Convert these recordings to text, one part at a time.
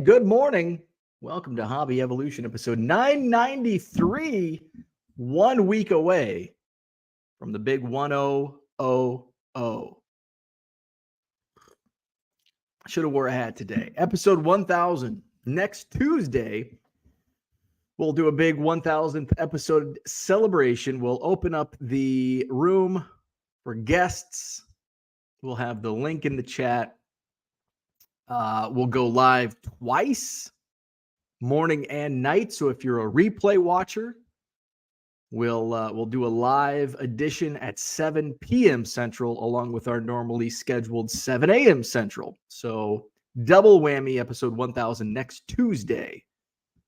good morning. Welcome to Hobby Evolution, episode 993, 1 week away from the big 1000. Should have wore a hat today. Episode 1000. Next Tuesday, we'll do a big 1000th episode celebration. We'll open up the room for guests. We'll have the link in the chat. We'll go live twice, morning and night. So if you're a replay watcher, we'll do a live edition at 7 p.m. Central, along with our normally scheduled 7 a.m. Central. So double whammy, episode 1000 next Tuesday,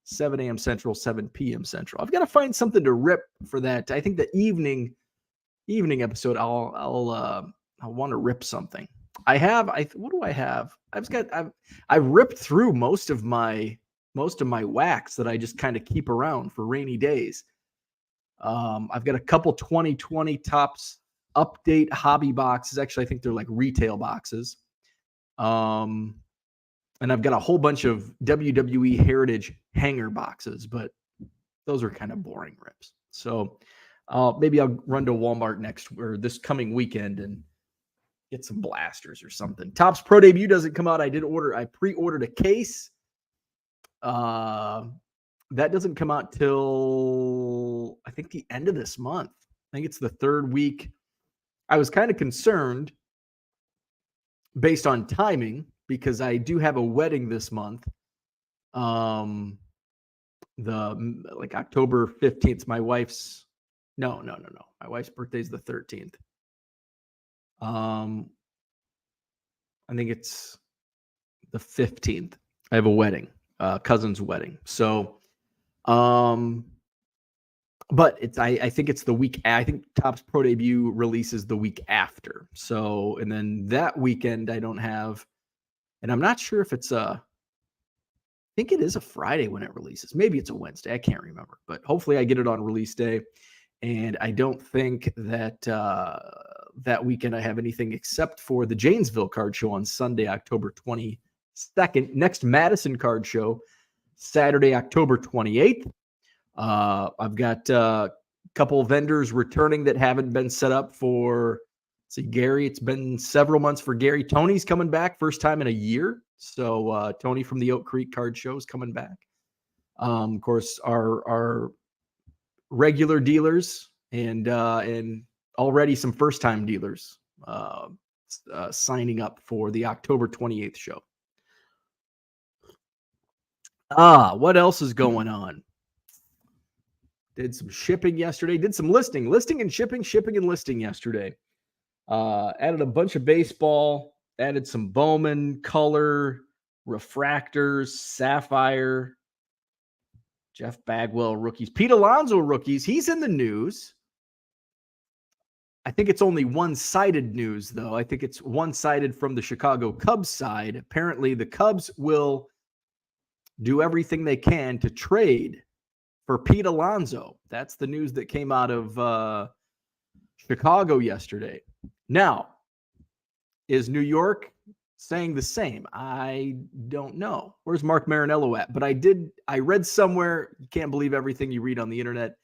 7 a.m. Central, 7 p.m. Central. I've got to find something to rip for that. I think the evening episode, I'll want to rip something. What do I have? I've ripped through most of my wax that I just kind of keep around for rainy days. I've got a couple 2020 Topps update hobby boxes. Actually, I think they're like retail boxes. And I've got a whole bunch of WWE Heritage hanger boxes, but those are kind of boring rips. So maybe I'll run to Walmart this coming weekend and get some blasters or something. Topps Pro Debut doesn't come out. I pre-ordered a case. That doesn't come out till I think the end of this month. I think it's the third week. I was kind of concerned based on timing because I do have a wedding this month. October 15th. My wife's no. My wife's birthday is the 13th. I think it's the 15th. I have a wedding, cousin's wedding. So, but I think it's the week. I think Topps Pro Debut releases the week after. So, and then that weekend I don't have, and I'm not sure if it's I think it is a Friday when it releases. Maybe it's a Wednesday. I can't remember, but hopefully I get it on release day. And I don't think that that weekend I have anything except for the Janesville card show on Sunday, October 22nd. Next Madison card show, Saturday, October 28th. I've got a couple vendors returning that haven't been set up for, Gary. It's been several months for Gary. Tony's coming back, first time in a year. So Tony from the Oak Creek card show is coming back. Of course, our regular dealers and already some first-time dealers signing up for the October 28th show. What else is going on? Did some shipping yesterday. Did some listing and shipping and listing yesterday. Added a bunch of baseball. Added some Bowman, color, refractors, sapphire. Jeff Bagwell rookies. Pete Alonso rookies. He's in the news. I think it's only one-sided news, though. I think it's one-sided from the Chicago Cubs side. Apparently, the Cubs will do everything they can to trade for Pete Alonso. That's the news that came out of Chicago yesterday. Now, is New York saying the same? I don't know. Where's Mark Marinello at? But I read somewhere, you can't believe everything you read on the internet,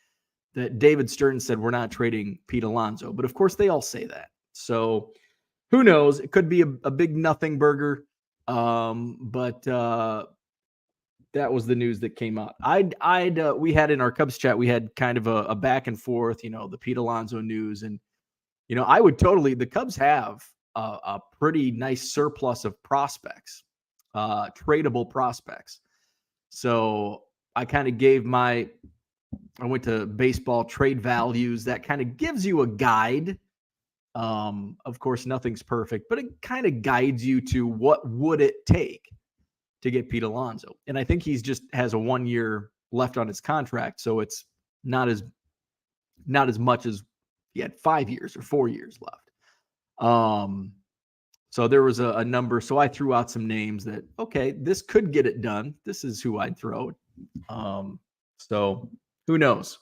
that David Stern said we're not trading Pete Alonso. But of course they all say that. So who knows? It could be a big nothing burger. But that was the news that came out. We had in our Cubs chat, we had kind of a back and forth, the Pete Alonso news. And, the Cubs have a pretty nice surplus of prospects, tradable prospects. So I kind of I went to baseball trade values. That kind of gives you a guide. Of course, nothing's perfect, but it kind of guides you to what would it take to get Pete Alonso. And I think he's just has a 1 year left on his contract. So it's not as much as he had 5 years or 4 years left. So there was a number. So I threw out some names that, okay, this could get it done. This is who I'd throw. So who knows?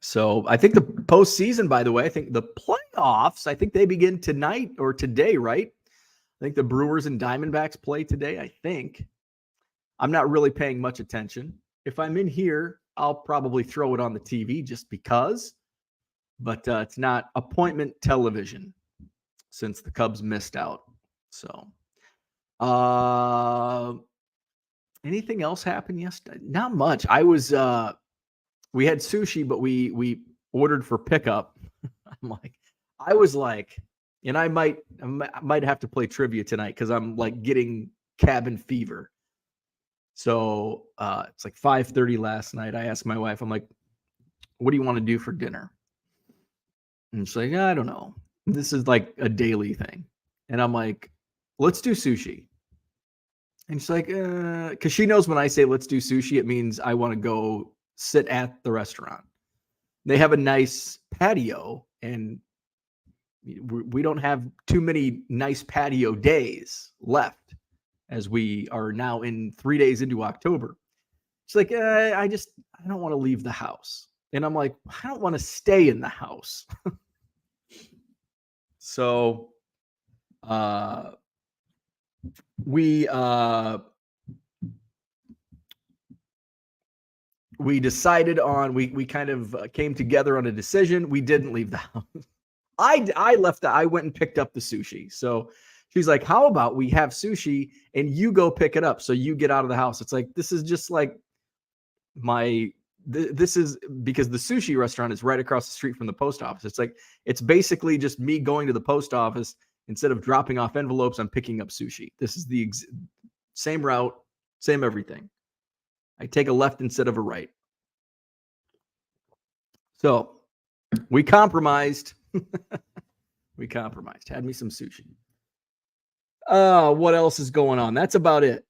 So I think the postseason, by the way, I think the playoffs, I think they begin tonight or today, right? I think the Brewers and Diamondbacks play today, I think. I'm not really paying much attention. If I'm in here, I'll probably throw it on the TV just because, but it's not appointment television since the Cubs missed out. So, anything else happened yesterday? Not much. We had sushi, but we ordered for pickup. I was like, and I might have to play trivia tonight because I'm like getting cabin fever. So it's like 5:30 last night. I asked my wife, I'm like, what do you want to do for dinner? And she's like, I don't know. This is like a daily thing. And I'm like, let's do sushi. And she's like, because she knows when I say let's do sushi, it means I want to go sit at the restaurant. They have a nice patio, and we don't have too many nice patio days left as we are now in 3 days into October. She's like, I don't want to leave the house. And I'm like, I don't want to stay in the house. So we decided on, we kind of came together on a decision. We didn't leave the house. I left. I went and picked up the sushi. So she's like, how about we have sushi and you go pick it up so you get out of the house? It's like, this is just like this is because the sushi restaurant is right across the street from the post office. It's like, it's basically just me going to the post office. Instead of dropping off envelopes, I'm picking up sushi. This is the same route, same everything. I take a left instead of a right. So we compromised. We compromised. Had me some sushi. What else is going on? That's about it.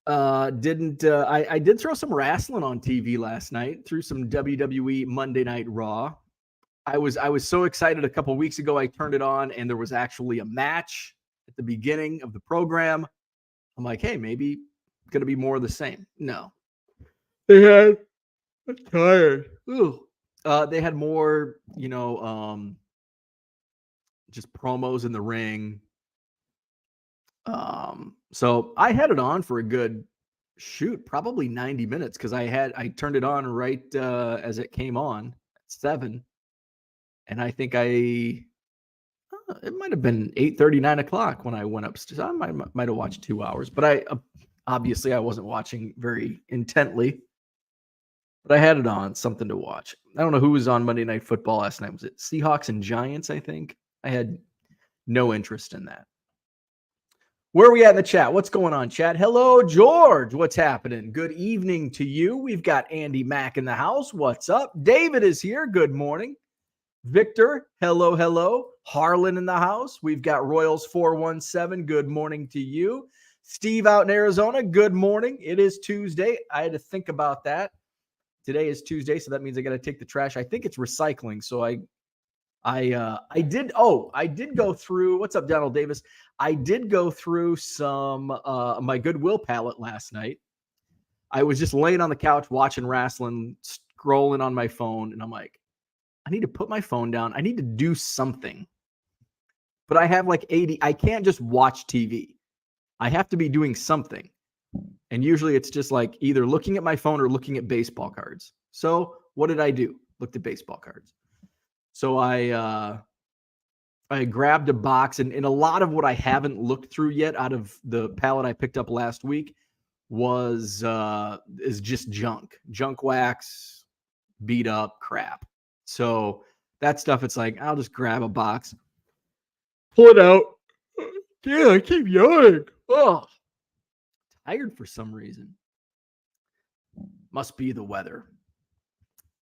I did throw some wrestling on TV last night, threw some WWE Monday Night Raw. I was so excited a couple weeks ago. I turned it on and there was actually a match at the beginning of the program. I'm like, hey, maybe it's going to be more of the same. No. I'm tired. Ooh. They had more, just promos in the ring. So I had it on for a good probably 90 minutes because I turned it on right as it came on at 7. And I think it might have been 8:30, 9 o'clock when I went upstairs. I might have watched 2 hours, but obviously I wasn't watching very intently. But I had it on, something to watch. I don't know who was on Monday Night Football last night. Was it Seahawks and Giants, I think? I had no interest in that. Where are we at in the chat? What's going on, chat? Hello, George. What's happening? Good evening to you. We've got Andy Mack in the house. What's up? David is here. Good morning. Victor, hello, hello. Harlan in the house. We've got Royals 417. Good morning to you. Steve out in Arizona. Good morning. It is Tuesday. I had to think about that. Today is Tuesday, so that means I got to take the trash. I think it's recycling. So I did go through, what's up, Donald Davis? I did go through some my Goodwill palette last night. I was just laying on the couch watching wrestling, scrolling on my phone, and I'm like, I need to put my phone down. I need to do something. But I have like 80. I can't just watch TV. I have to be doing something. And usually it's just like either looking at my phone or looking at baseball cards. So what did I do? Looked at baseball cards. So I grabbed a box, and a lot of what I haven't looked through yet out of the palette I picked up last week is just junk wax, beat up crap. So that stuff, it's like, I'll just grab a box, pull it out. Yeah, I keep yawning. Oh, tired for some reason. Must be the weather.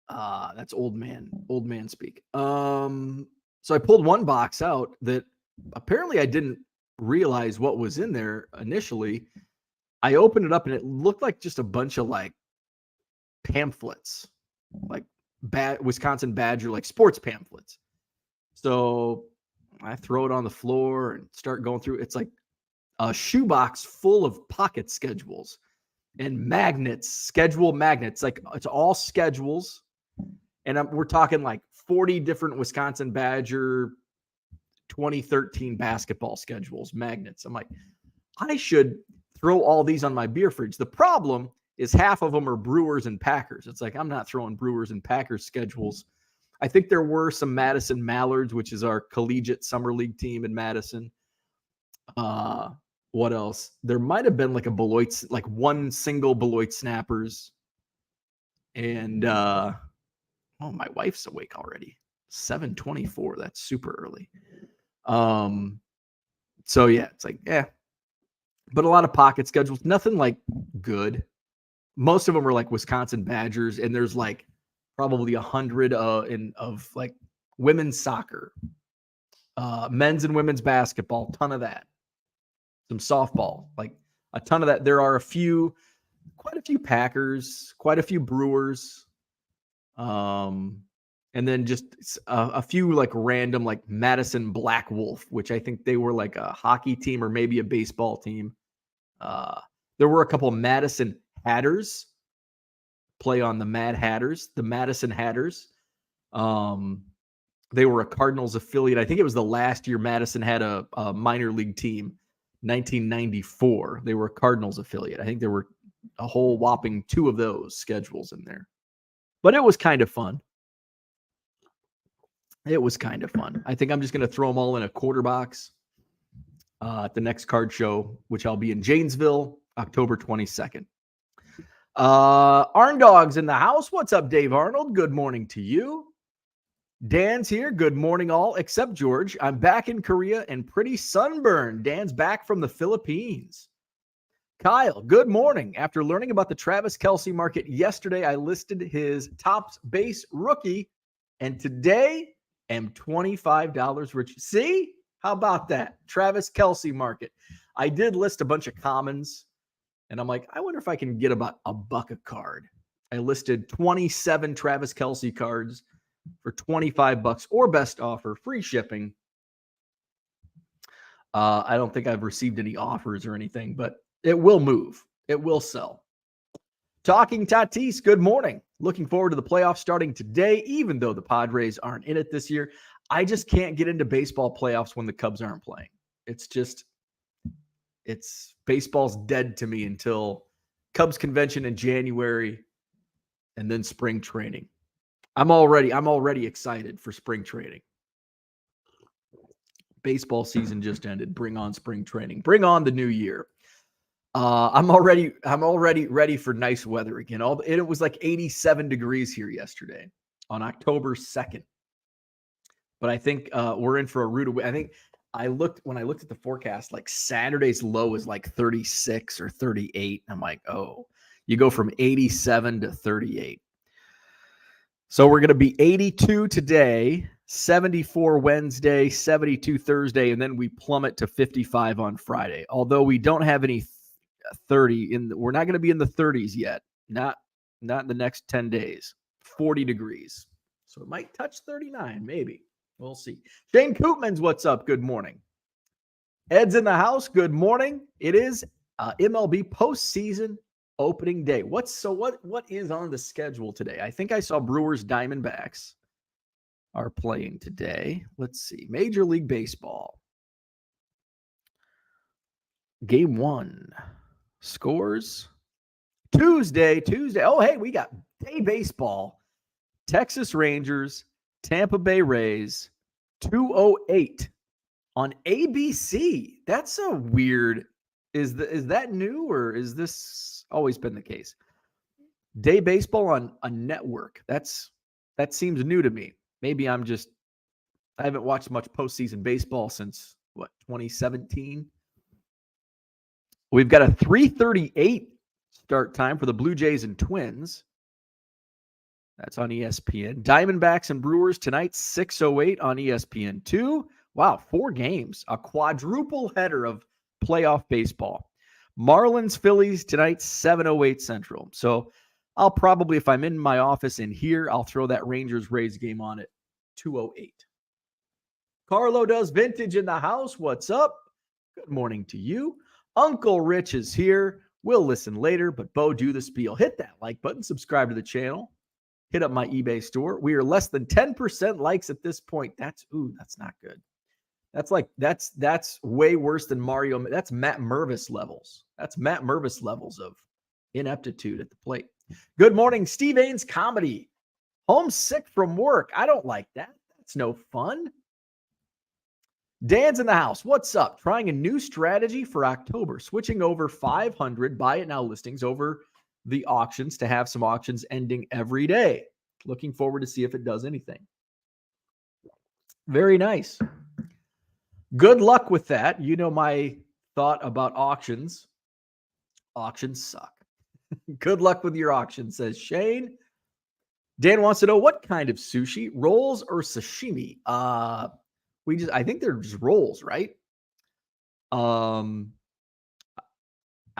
That's old man speak. So I pulled one box out that apparently I didn't realize what was in there initially. I opened it up and it looked like just a bunch of like pamphlets, like Wisconsin Badger, like sports pamphlets. So I throw it on the floor and start going through. It's like a shoebox full of pocket schedules and magnets, schedule magnets. Like it's all schedules. And we're talking like 40 different Wisconsin Badger 2013 basketball schedules, magnets. I'm like, I should throw all these on my beer fridge. The problem is half of them are Brewers and Packers. It's like, I'm not throwing Brewers and Packers schedules. I think there were some Madison Mallards, which is our collegiate summer league team in Madison. What else? There might have been like a Beloit, like one single Beloit Snappers. And oh, my wife's awake already. 7:24. That's super early. So yeah, it's like, but a lot of pocket schedules, nothing like good. Most of them are like Wisconsin Badgers, and there's like probably 100 of like women's soccer, men's and women's basketball, ton of that. Some softball, like a ton of that. There are quite a few Packers, quite a few Brewers, and then just a few like random like Madison Black Wolf, which I think they were like a hockey team or maybe a baseball team. There were a couple of Madison Hatters, play on the Mad Hatters, the Madison Hatters. They were a Cardinals affiliate. I think it was the last year Madison had a minor league team, 1994. They were a Cardinals affiliate. I think there were a whole whopping 2 of those schedules in there. But it was kind of fun. I think I'm just going to throw them all in a quarter box at the next card show, which I'll be in Janesville, October 22nd. Arn Dog's in the house. What's up, Dave Arnold? Good morning to you. Dan's here. Good morning, all, except George. I'm back in Korea and pretty sunburned. Dan's back from the Philippines. Kyle, good morning. After learning about the Travis Kelce market yesterday, I listed his top base rookie, and today am $25 rich. See? How about that? Travis Kelce market. I did list a bunch of commons, and I'm like, I wonder if I can get about $1 a card. I listed 27 Travis Kelce cards for $25 or best offer, free shipping. I don't think I've received any offers or anything, but it will move. It will sell. Talking Tatis, good morning. Looking forward to the playoffs starting today, even though the Padres aren't in it this year. I just can't get into baseball playoffs when the Cubs aren't playing. Baseball's dead to me until Cubs convention in January and then spring training. I'm already excited for spring training. Baseball season just ended. Bring on spring training. Bring on the new year. I'm already ready for nice weather again. It was like 87 degrees here yesterday on October 2nd. But I think we're in for a rude. I think when I looked at the forecast, like Saturday's low is like 36 or 38. I'm like, oh, you go from 87 to 38. So we're going to be 82 today, 74 Wednesday, 72 Thursday, and then we plummet to 55 on Friday. Although we don't have any 30 we're not going to be in the 30s yet. Not in the next 10 days. 40 degrees. So it might touch 39, maybe. We'll see. Shane Koopman's what's up? Good morning. Ed's in the house. Good morning. It is MLB postseason opening day. What is on the schedule today? I think I saw Brewers Diamondbacks are playing today. Let's see. Major League Baseball. Game 1. Scores. Tuesday. Oh, hey, we got day baseball. Texas Rangers, Tampa Bay Rays, 2:08 on ABC. That's a weird. Is that new, or is this always been the case? Day baseball on a network. That seems new to me. Maybe I haven't watched much postseason baseball since 2017. We've got a 3:38 start time for the Blue Jays and Twins. That's on ESPN. Diamondbacks and Brewers tonight, 6:08 on ESPN2. Wow, 4 games. A quadruple header of playoff baseball. Marlins, Phillies tonight, 7:08 Central. So I'll probably, if I'm in my office in here, I'll throw that Rangers-Rays game on at 2:08. Carlo does vintage in the house. What's up? Good morning to you. Uncle Rich is here. We'll listen later, but Bo, do the spiel. Hit that like button, subscribe to the channel. Hit up my eBay store. We are less than 10% likes at this point. That's not good. That's way worse than Mario. That's Matt Mervis levels. That's Matt Mervis levels of ineptitude at the plate. Good morning, Steve Ains comedy. Homesick from work. I don't like that. That's no fun. Dan's in the house. What's up? Trying a new strategy for October. Switching over 500 buy it now listings over the auctions to have some auctions ending every day. Looking forward to see if it does anything. Very nice. Good luck with that. You know my thought about auctions. Auctions suck. Good luck with your auction, says Shane. Dan wants to know what kind of sushi, rolls or sashimi? I think they're just rolls, right? I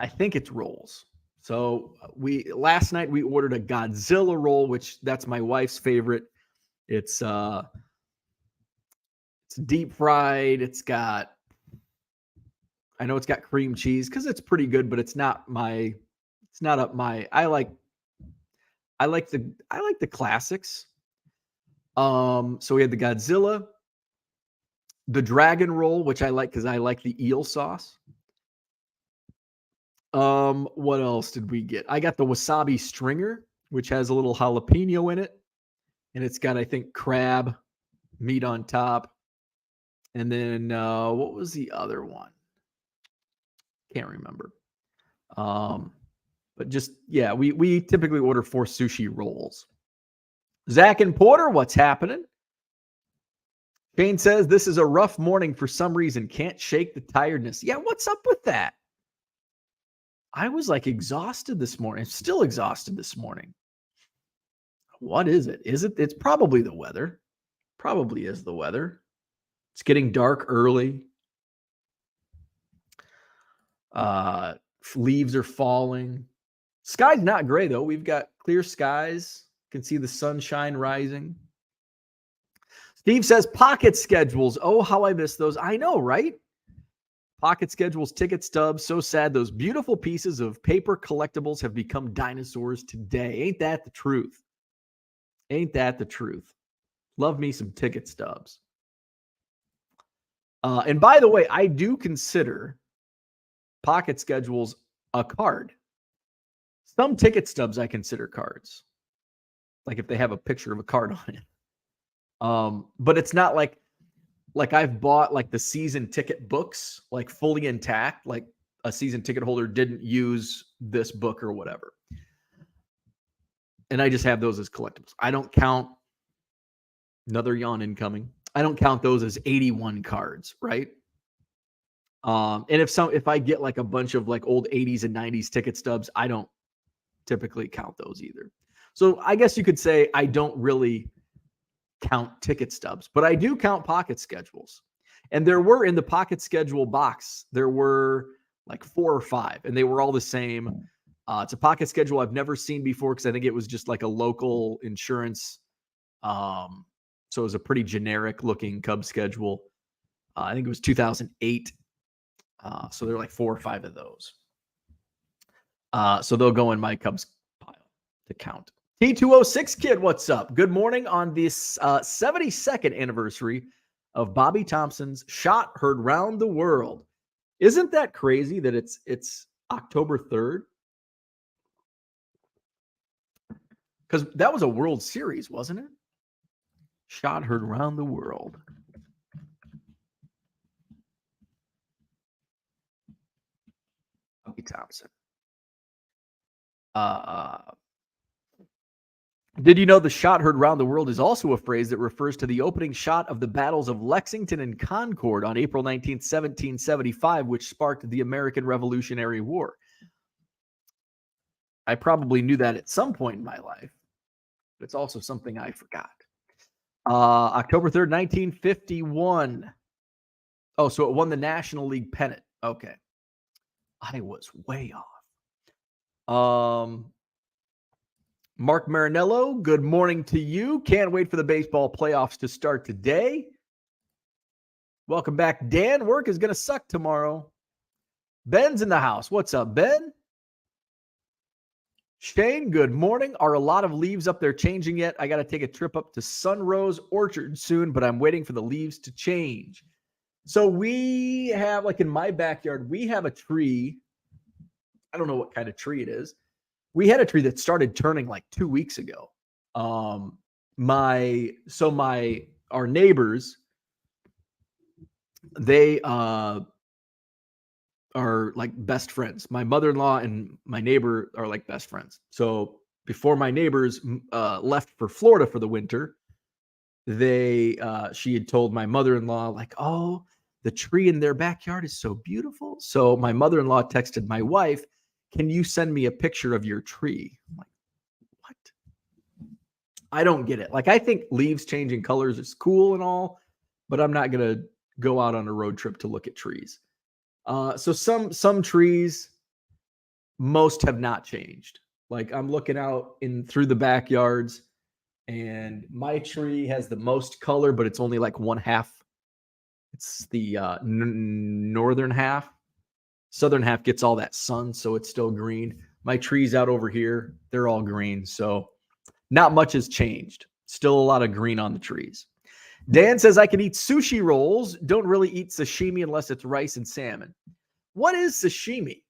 think it's rolls. So last night we ordered a Godzilla roll, which that's my wife's favorite. It's deep fried. I know it's got cream cheese because it's pretty good, but it's not up my. I like the classics. So we had the Godzilla, the dragon roll, which I like because I like the eel sauce. What else did we get? I got the wasabi stringer, which has a little jalapeno in it, and it's got, I think, crab meat on top. And then what was the other one? Can't remember. But just, yeah, we typically order 4 sushi rolls. Zach and Porter, what's happening? Shane says, this is a rough morning for some reason. Can't shake the tiredness. Yeah, what's up with that? I was like exhausted this morning. I'm still exhausted this morning. What is it? It's probably the weather. Probably is the weather. It's getting dark early. Leaves are falling. Sky's not gray, though. We've got clear skies. You can see the sunshine rising. Steve says, pocket schedules. Oh, how I miss those. I know, right? Pocket schedules, ticket stubs. So sad. Those beautiful pieces of paper collectibles have become dinosaurs today. Ain't that the truth? Ain't that the truth? Love me some ticket stubs. And by the way, I do consider pocket schedules a card. Some ticket stubs I consider cards, like if they have a picture of a card on it. But it's not like I've bought like the season ticket books, like fully intact, like a season ticket holder didn't use this book or whatever. And I just have those as collectibles. I don't count, another yawn incoming. I don't count those as 81 cards, right? And if I get like a bunch of like old 80s and 90s ticket stubs, I don't typically count those either. So I guess you could say I don't really count ticket stubs, but I do count pocket schedules. And there were in the pocket schedule box, there were like 4 or 5, and they were all the same. It's a pocket schedule I've never seen before because I think it was just like a local insurance. So it was a pretty generic looking Cubs schedule. I think it was 2008. So there are like 4 or 5 of those. So they'll go in my Cubs pile to count. T206 Kid, what's up? Good morning on this 72nd anniversary of Bobby Thompson's shot heard round the world. Isn't that crazy that it's October 3rd? Because that was a World Series, wasn't it? Shot heard around the world. Bobby Thompson. Did you know the shot heard around the world is also a phrase that refers to the opening shot of the battles of Lexington and Concord on April 19th, 1775, which sparked the American Revolutionary War? I probably knew that at some point in my life, but it's also something I forgot. October 3rd, 1951. Oh, so it won the National League pennant. Okay. I was way off. Mark Marinello, good morning to you. Can't wait for the baseball playoffs to start today. Welcome back, Dan. Work is going to suck tomorrow. Ben's in the house. What's up, Ben? Shane, good morning. Are a lot of leaves up there changing yet? I got to take a trip up to Sunrose Orchard soon, but I'm waiting for the leaves to change. So we have, like in my backyard, we have a tree. I don't know what kind of tree it is. We had a tree that started turning like 2 weeks ago. Our neighbors, they are like best friends. My mother-in-law and my neighbor are like best friends. So before my neighbors left for Florida for the winter, she had told my mother-in-law, like, oh, the tree in their backyard is so beautiful. So my mother-in-law texted my wife, can you send me a picture of your tree? I'm like, what? I don't get it. Like, I think leaves changing colors is cool and all, but I'm not going to go out on a road trip to look at trees. So some trees, most have not changed. Like, I'm looking out through the backyards, and my tree has the most color, but it's only like one half. It's the northern half. Southern half gets all that sun, so it's still green. My trees out over here, they're all green. So not much has changed. Still a lot of green on the trees. Dan says, I can eat sushi rolls. Don't really eat sashimi unless it's rice and salmon. What is sashimi?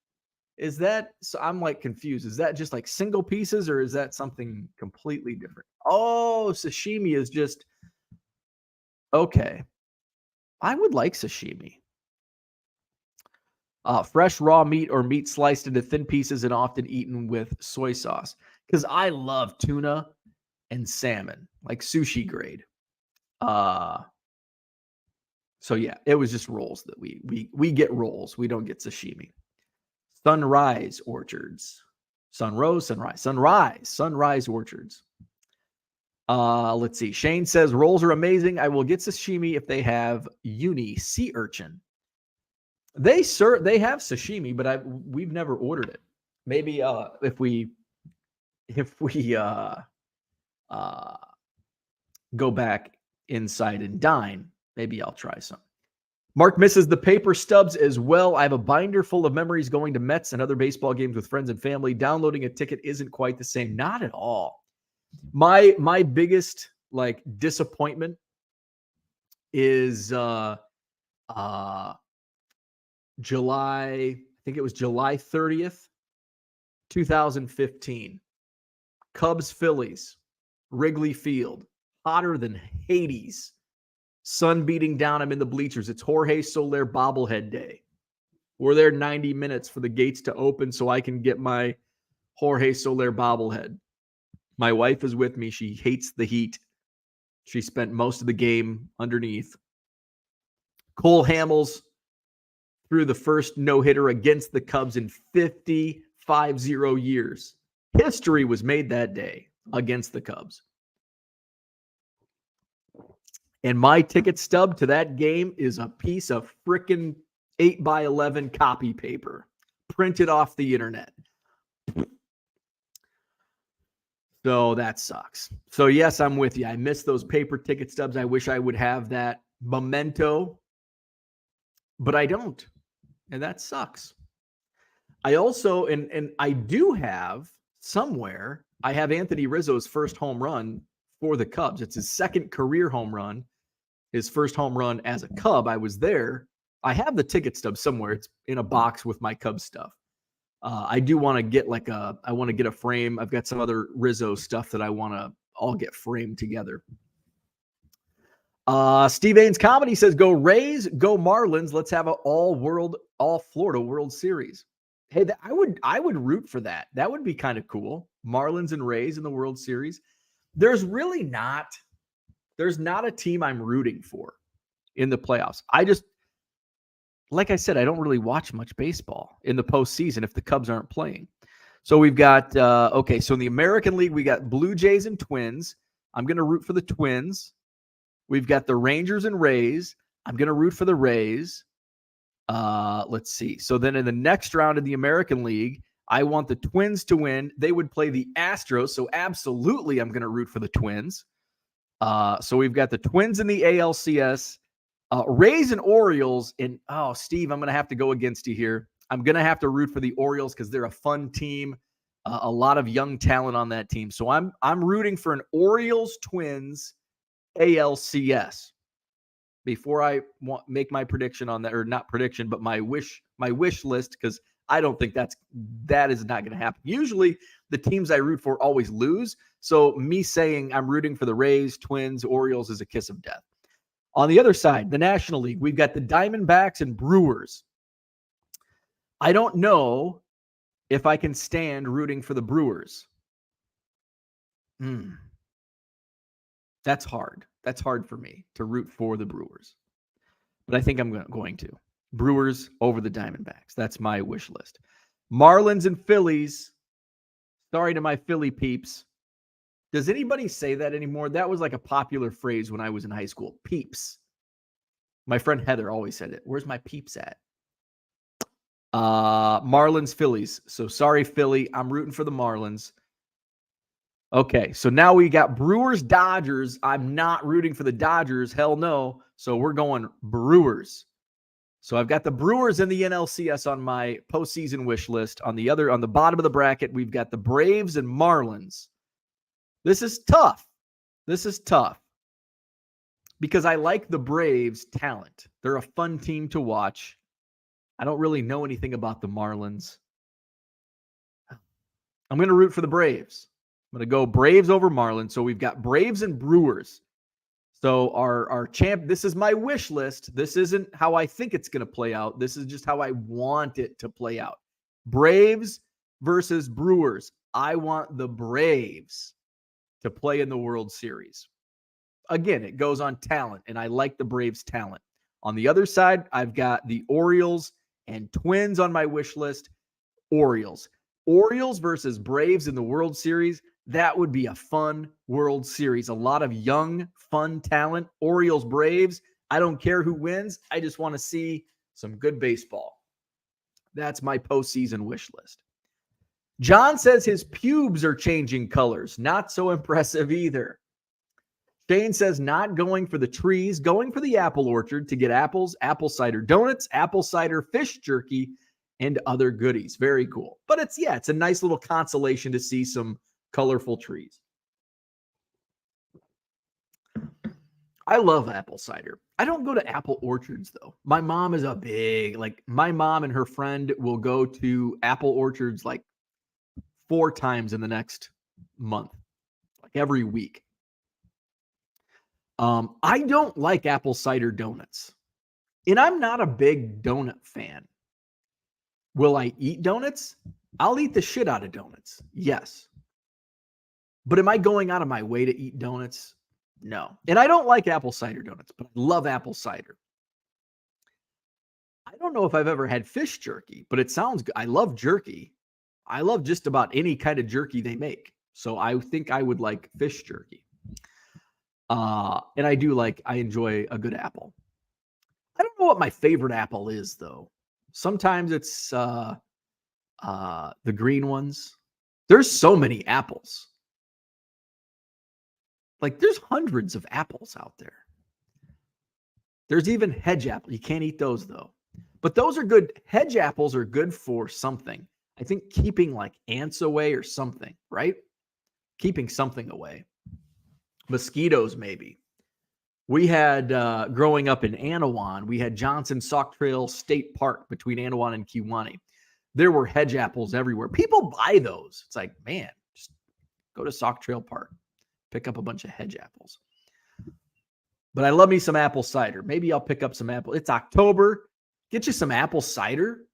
Is that, so I'm like confused. Is that just like single pieces, or is that something completely different? Oh, sashimi is just, okay. I would like sashimi. Fresh raw meat or meat sliced into thin pieces and often eaten with soy sauce. Because I love tuna and salmon, like sushi grade. So yeah, it was just rolls that we get rolls. We don't get sashimi. Sunrise orchards. Sunrise orchards. Let's see. Shane says rolls are amazing. I will get sashimi if they have uni sea urchin. They have sashimi, but we've never ordered it. Maybe if we go back inside and dine, maybe I'll try some. Mark misses the paper stubs as well. I have a binder full of memories going to Mets and other baseball games with friends and family. Downloading a ticket isn't quite the same. Not at all. My biggest like disappointment is July, I think it was July 30th, 2015. Cubs, Phillies, Wrigley Field, hotter than Hades. Sun beating down. I'm in the bleachers. It's Jorge Soler bobblehead day. We're there 90 minutes for the gates to open so I can get my Jorge Soler bobblehead. My wife is with me. She hates the heat. She spent most of the game underneath. Cole Hamels threw the first no-hitter against the Cubs in 55 years. History was made that day against the Cubs. And my ticket stub to that game is a piece of frickin' 8x11 copy paper printed off the internet. So that sucks. So yes, I'm with you. I miss those paper ticket stubs. I wish I would have that memento, but I don't. And that sucks. I also, and I do have somewhere, I have Anthony Rizzo's first home run for the Cubs. It's his second career home run, his first home run as a Cub. I was there. I have the ticket stub somewhere. It's in a box with my Cubs stuff. I do want to get I want to get a frame. I've got some other Rizzo stuff that I want to all get framed together. Steve Ains Comedy says, go Rays, go Marlins. Let's have an all Florida World Series. Hey, I would root for that. That would be kind of cool. Marlins and Rays in the World Series. There's not a team I'm rooting for in the playoffs. Like I said, I don't really watch much baseball in the postseason if the Cubs aren't playing. So we've got, so in the American League, we got Blue Jays and Twins. I'm going to root for the Twins. We've got the Rangers and Rays. I'm going to root for the Rays. Let's see. So then in the next round of the American League, I want the Twins to win. They would play the Astros. So absolutely, I'm going to root for the Twins. So we've got the Twins in the ALCS. Rays and Orioles, and Steve, I'm going to have to go against you here. I'm going to have to root for the Orioles because they're a fun team, a lot of young talent on that team. So I'm rooting for an Orioles Twins ALCS. before I make my prediction on that, or not prediction, but my wish list, because I don't think that is not going to happen. Usually the teams I root for always lose. So me saying I'm rooting for the Rays, Twins, Orioles is a kiss of death. On the other side, the National League, we've got the Diamondbacks and Brewers. I don't know if I can stand rooting for the Brewers. That's hard. That's hard for me to root for the Brewers. But I think I'm going to. Brewers over the Diamondbacks. That's my wish list. Marlins and Phillies. Sorry to my Philly peeps. Does anybody say that anymore? That was like a popular phrase when I was in high school. Peeps. My friend Heather always said it. Where's my peeps at? Marlins, Phillies. So sorry, Philly. I'm rooting for the Marlins. Okay, so now we got Brewers, Dodgers. I'm not rooting for the Dodgers. Hell no. So we're going Brewers. So I've got the Brewers and the NLCS on my postseason wish list. On the bottom of the bracket, we've got the Braves and Marlins. This is tough. Because I like the Braves' talent. They're a fun team to watch. I don't really know anything about the Marlins. I'm going to root for the Braves. I'm going to go Braves over Marlins. So we've got Braves and Brewers. So our champ, this is my wish list. This isn't how I think it's going to play out. This is just how I want it to play out. Braves versus Brewers. I want the Braves to play in the World Series. Again, it goes on talent, and I like the Braves' talent. On the other side, I've got the Orioles and Twins on my wish list. Orioles versus Braves in the World Series. That would be a fun World Series. A lot of young, fun talent. Orioles, Braves. I don't care who wins. I just want to see some good baseball. That's my postseason wish list. John says his pubes are changing colors. Not so impressive either. Shane says not going for the trees, going for the apple orchard to get apples, apple cider donuts, apple cider fish jerky, and other goodies. Very cool. But it's a nice little consolation to see some colorful trees. I love apple cider. I don't go to apple orchards though. My mom is my mom and her friend will go to apple orchards like 4 times in the next month, like every week. I don't like apple cider donuts, and I'm not a big donut fan. Will I eat donuts? I'll eat the shit out of donuts. Yes. But am I going out of my way to eat donuts? No. And I don't like apple cider donuts, but I love apple cider. I don't know if I've ever had fish jerky, but it sounds good. I love jerky. I love just about any kind of jerky they make. So I think I would like fish jerky. And I enjoy a good apple. I don't know what my favorite apple is though. Sometimes it's the green ones. There's so many apples. Like there's hundreds of apples out there. There's even hedge apple. You can't eat those though. But those are good. Hedge apples are good for something. I think keeping like ants away or something, right? Keeping something away. Mosquitoes, maybe. We had, growing up in Anawan, we had Johnson Sauk Trail State Park between Anawan and Kewanee. There were hedge apples everywhere. People buy those. It's like, man, just go to Sauk Trail Park. Pick up a bunch of hedge apples. But I love me some apple cider. Maybe I'll pick up some apple. It's October. Get you some apple cider.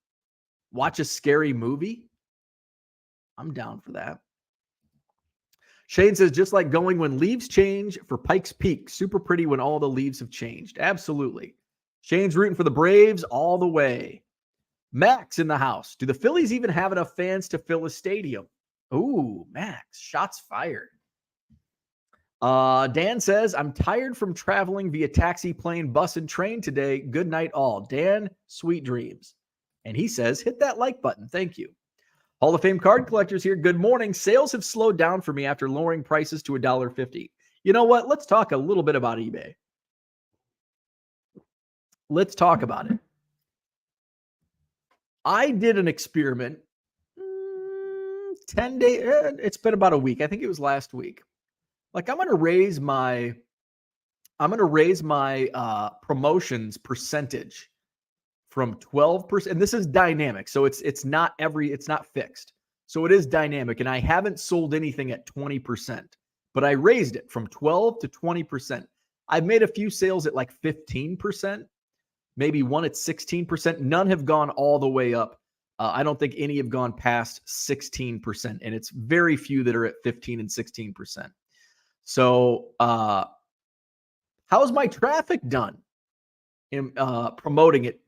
Watch a scary movie. I'm down for that. Shane says, just like going when leaves change for Pikes Peak. Super pretty when all the leaves have changed. Absolutely. Shane's rooting for the Braves all the way. Max in the house. Do the Phillies even have enough fans to fill a stadium? Ooh, Max. Shots fired. Dan says, I'm tired from traveling via taxi, plane, bus, and train today. Good night all. Dan, sweet dreams. And he says, hit that like button. Thank you. Hall of Fame card collectors here. Good morning. Sales have slowed down for me after lowering prices to $1.50. You know what? Let's talk a little bit about eBay. Let's talk about it. I did an experiment 10 days. It's been about a week. I think it was last week. Like I'm going to raise my I'm going to raise my promotions percentage from 12%. And this is dynamic. So it's not fixed. So it is dynamic. And I haven't sold anything at 20%, but I raised it from 12 to 20%. I've made a few sales at like 15%, maybe one at 16%. None have gone all the way up. I don't think any have gone past 16%. And it's very few that are at 15 and 16%. So how's my traffic done in promoting it?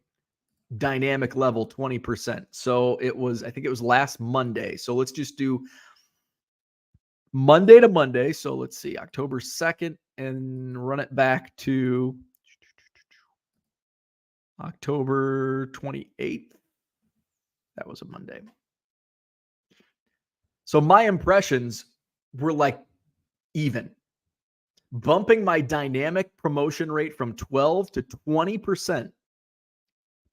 Dynamic level 20%. So I think it was last Monday. So let's just do Monday to Monday. So let's see, October 2nd and run it back to October 28th. That was a Monday. So my impressions were like even, bumping my dynamic promotion rate from 12 to 20%.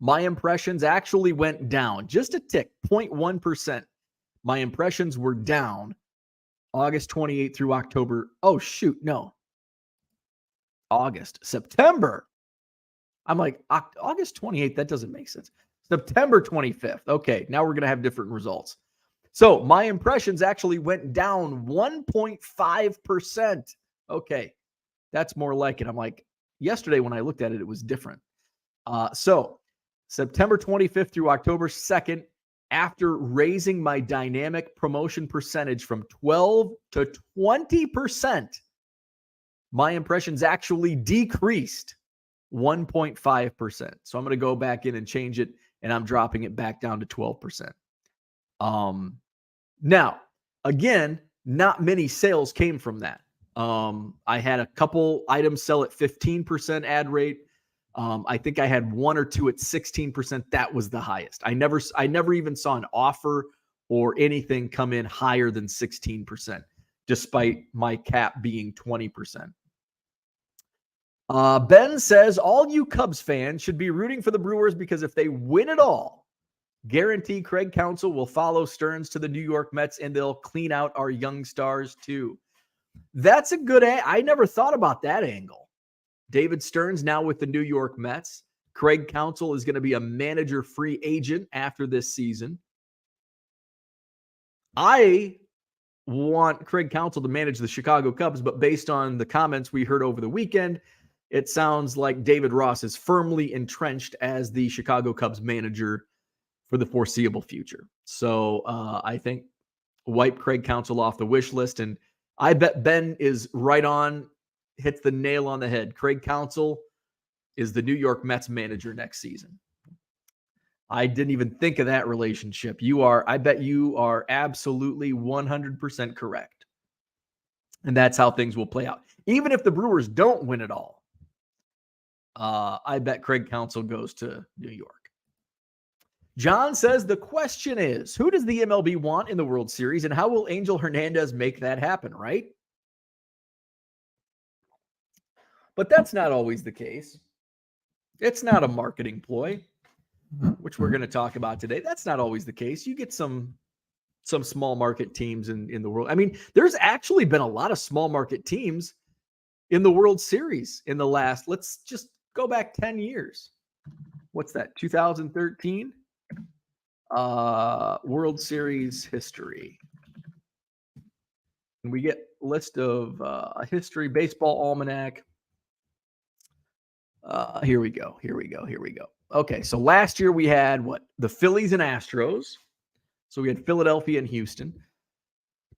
My impressions actually went down just a tick, 0.1%. My impressions were down August 28th through October. Oh, shoot. No. September. I'm like, August 28th. That doesn't make sense. September 25th. Okay. Now we're going to have different results. So my impressions actually went down 1.5%. Okay. That's more like it. I'm like, yesterday when I looked at it, it was different. So September 25th through October 2nd, after raising my dynamic promotion percentage from 12 to 20%, my impressions actually decreased 1.5%. So I'm going to go back in and change it, and I'm dropping it back down to 12%. Now, again, not many sales came from that. I had a couple items sell at 15% ad rate. I think I had one or two at 16%. That was the highest. I never even saw an offer or anything come in higher than 16%, despite my cap being 20%. Ben says, all you Cubs fans should be rooting for the Brewers because if they win it all, guarantee Craig Counsell will follow Stearns to the New York Mets and they'll clean out our young stars too. That's a good I never thought about that angle. David Stearns now with the New York Mets. Craig Counsell is going to be a manager free agent after this season. I want Craig Counsell to manage the Chicago Cubs, but based on the comments we heard over the weekend, it sounds like David Ross is firmly entrenched as the Chicago Cubs manager for the foreseeable future. So I think wipe Craig Counsell off the wish list. And I bet Ben is right on, hits the nail on the head. Craig Counsell is the New York Mets manager next season. I didn't even think of that relationship. I bet you are absolutely 100% correct. And that's how things will play out. Even if the Brewers don't win it all, I bet Craig Counsell goes to New York. John says, the question is, who does the MLB want in the World Series and how will Angel Hernandez make that happen, right? But that's not always the case. It's not a marketing ploy, which we're going to talk about today. That's not always the case. You get some small market teams in the world. I mean, there's actually been a lot of small market teams in the World Series in the last, let's just go back 10 years. What's that? 2013? World Series history. And we get a list of a history baseball almanac. Here we go. Okay, so last year we had what? The Phillies and Astros. So we had Philadelphia and Houston.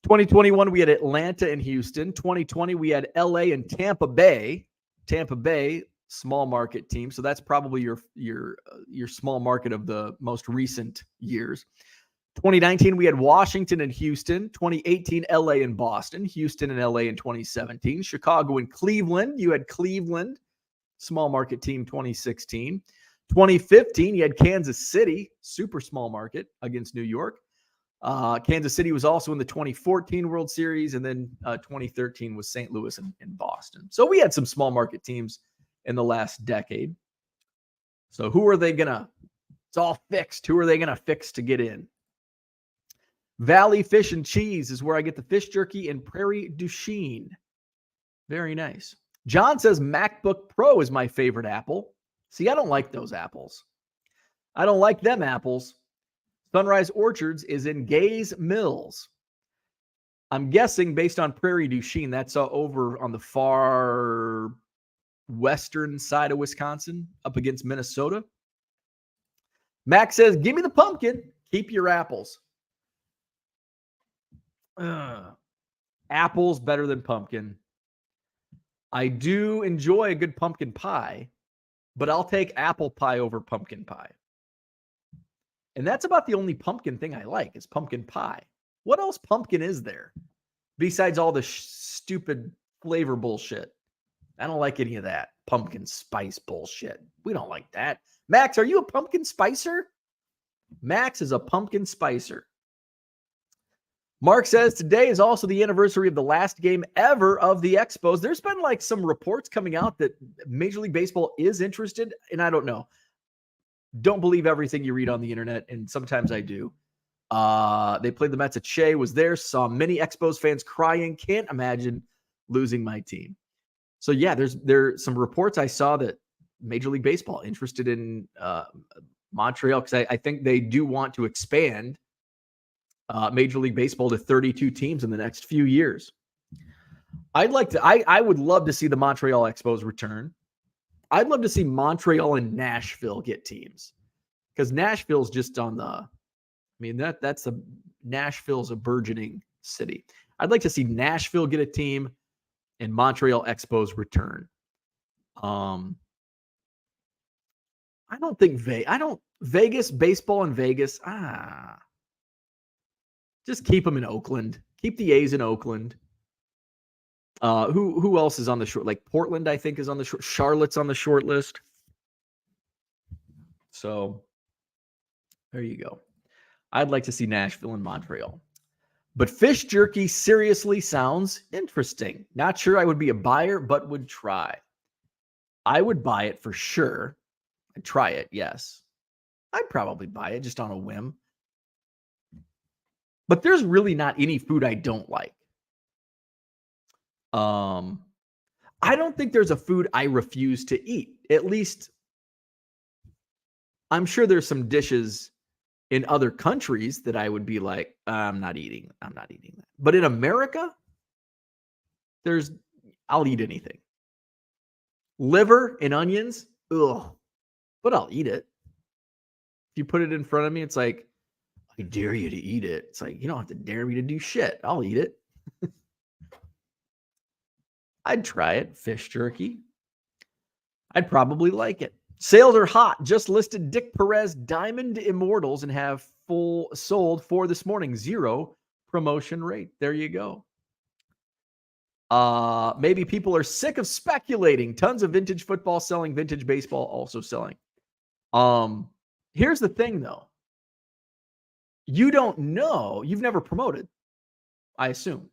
2021 we had Atlanta and Houston. 2020 we had LA and Tampa Bay. Tampa Bay, small market team. So that's probably your small market of the most recent years. 2019 we had Washington and Houston. 2018 LA and Boston. Houston and LA in 2017. Chicago and Cleveland. You had Cleveland, small market team 2016. 2015, you had Kansas City, super small market against New York. Kansas City was also in the 2014 World Series, and then 2013 was St. Louis and Boston. So we had some small market teams in the last decade. So who are they going to, it's all fixed. Who are they going to fix to get in? Valley Fish and Cheese is where I get the fish jerky and Prairie du Chien. Very nice. John says MacBook Pro is my favorite Apple. See, I don't like those apples. I don't like them apples. Sunrise Orchards is in Gays Mills. I'm guessing based on Prairie du Chien, that's over on the far western side of Wisconsin, up against Minnesota. Max says, give me the pumpkin. Keep your apples. Apples better than pumpkin. I do enjoy a good pumpkin pie, but I'll take apple pie over pumpkin pie. And that's about the only pumpkin thing I like is pumpkin pie. What else pumpkin is there besides all the stupid flavor bullshit? I don't like any of that pumpkin spice bullshit. We don't like that. Max, are you a pumpkin spicer? Max is a pumpkin spicer. Mark says today is also the anniversary of the last game ever of the Expos. There's been like some reports coming out that Major League Baseball is interested, and I don't know. Don't believe everything you read on the internet, and sometimes I do. They played the Mets at Shea, was there, saw many Expos fans crying. Can't imagine losing my team. So yeah, there's some reports I saw that Major League Baseball interested in Montreal because I think they do want to expand Major League Baseball to 32 teams in the next few years. I would love to see the Montreal Expos return. I'd love to see Montreal and Nashville get teams because Nashville's just on the, Nashville's a burgeoning city. I'd like to see Nashville get a team and Montreal Expos return. I don't think Vegas, baseball in Vegas. Just keep them in Oakland. Keep the A's in Oakland. Who else is on the short? Like Portland, I think, is on the short. Charlotte's on the short list. So there you go. I'd like to see Nashville and Montreal. But fish jerky seriously sounds interesting. Not sure I would be a buyer, but would try. I would buy it for sure. I'd try it, yes. I'd probably buy it just on a whim. But there's really not any food I don't like. I don't think there's a food I refuse to eat. At least, I'm sure there's some dishes in other countries that I would be like, I'm not eating that. But in America, I'll eat anything. Liver and onions, ugh. But I'll eat it. If you put it in front of me, it's like, I dare you to eat it. It's like, you don't have to dare me to do shit. I'll eat it. I'd try it. Fish jerky. I'd probably like it. Sales are hot. Just listed Dick Perez Diamond Immortals and have full sold for this morning. 0 promotion rate. There you go. Maybe people are sick of speculating. Tons of vintage football selling, vintage baseball also selling. Here's the thing, though. You don't know. You've never promoted, I assume.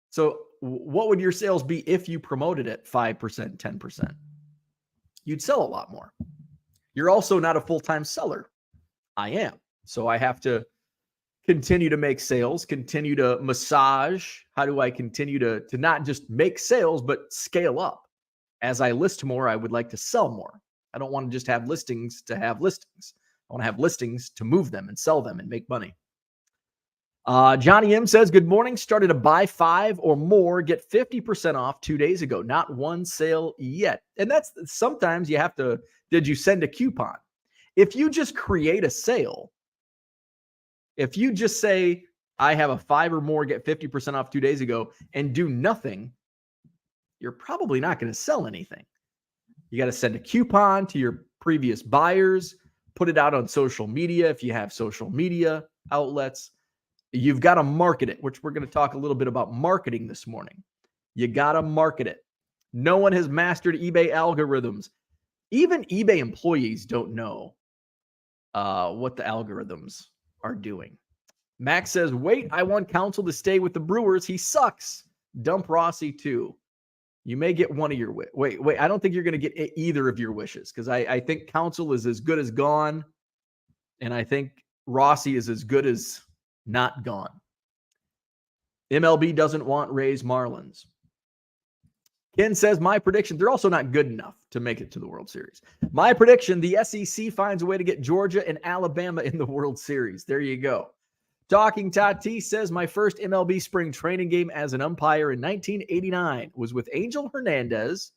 So what would your sales be if you promoted it 5%, 10%? You'd sell a lot more. You're also not a full-time seller. I am. So I have to continue to make sales, continue to massage. How do I continue to not just make sales, but scale up? As I list more, I would like to sell more. I don't want to just have listings to have listings. I want to have listings to move them and sell them and make money. Johnny M says, good morning. Started to buy 5 or more, get 50% off 2 days ago. Not one sale yet. And that's sometimes you have to, did you send a coupon? If you just create a sale, if you just say, I have a 5 or more, get 50% off 2 days ago and do nothing, you're probably not going to sell anything. You got to send a coupon to your previous buyers, put it out on social media if you have social media outlets. You've got to market it, which we're going to talk a little bit about marketing this morning. You got to market it. No one has mastered eBay algorithms. Even eBay employees don't know what the algorithms are doing. Max says, wait, I want Counsell to stay with the Brewers. He sucks. Dump Rossi too. You may get one of your wait. I don't think you're going to get either of your wishes because I think Counsell is as good as gone, and I think Rossi is as good as not gone. MLB doesn't want Rays Marlins. Ken says, my prediction, they're also not good enough to make it to the World Series. My prediction, the SEC finds a way to get Georgia and Alabama in the World Series. There you go. Talking Tati says, my first MLB spring training game as an umpire in 1989 was with Angel Hernandez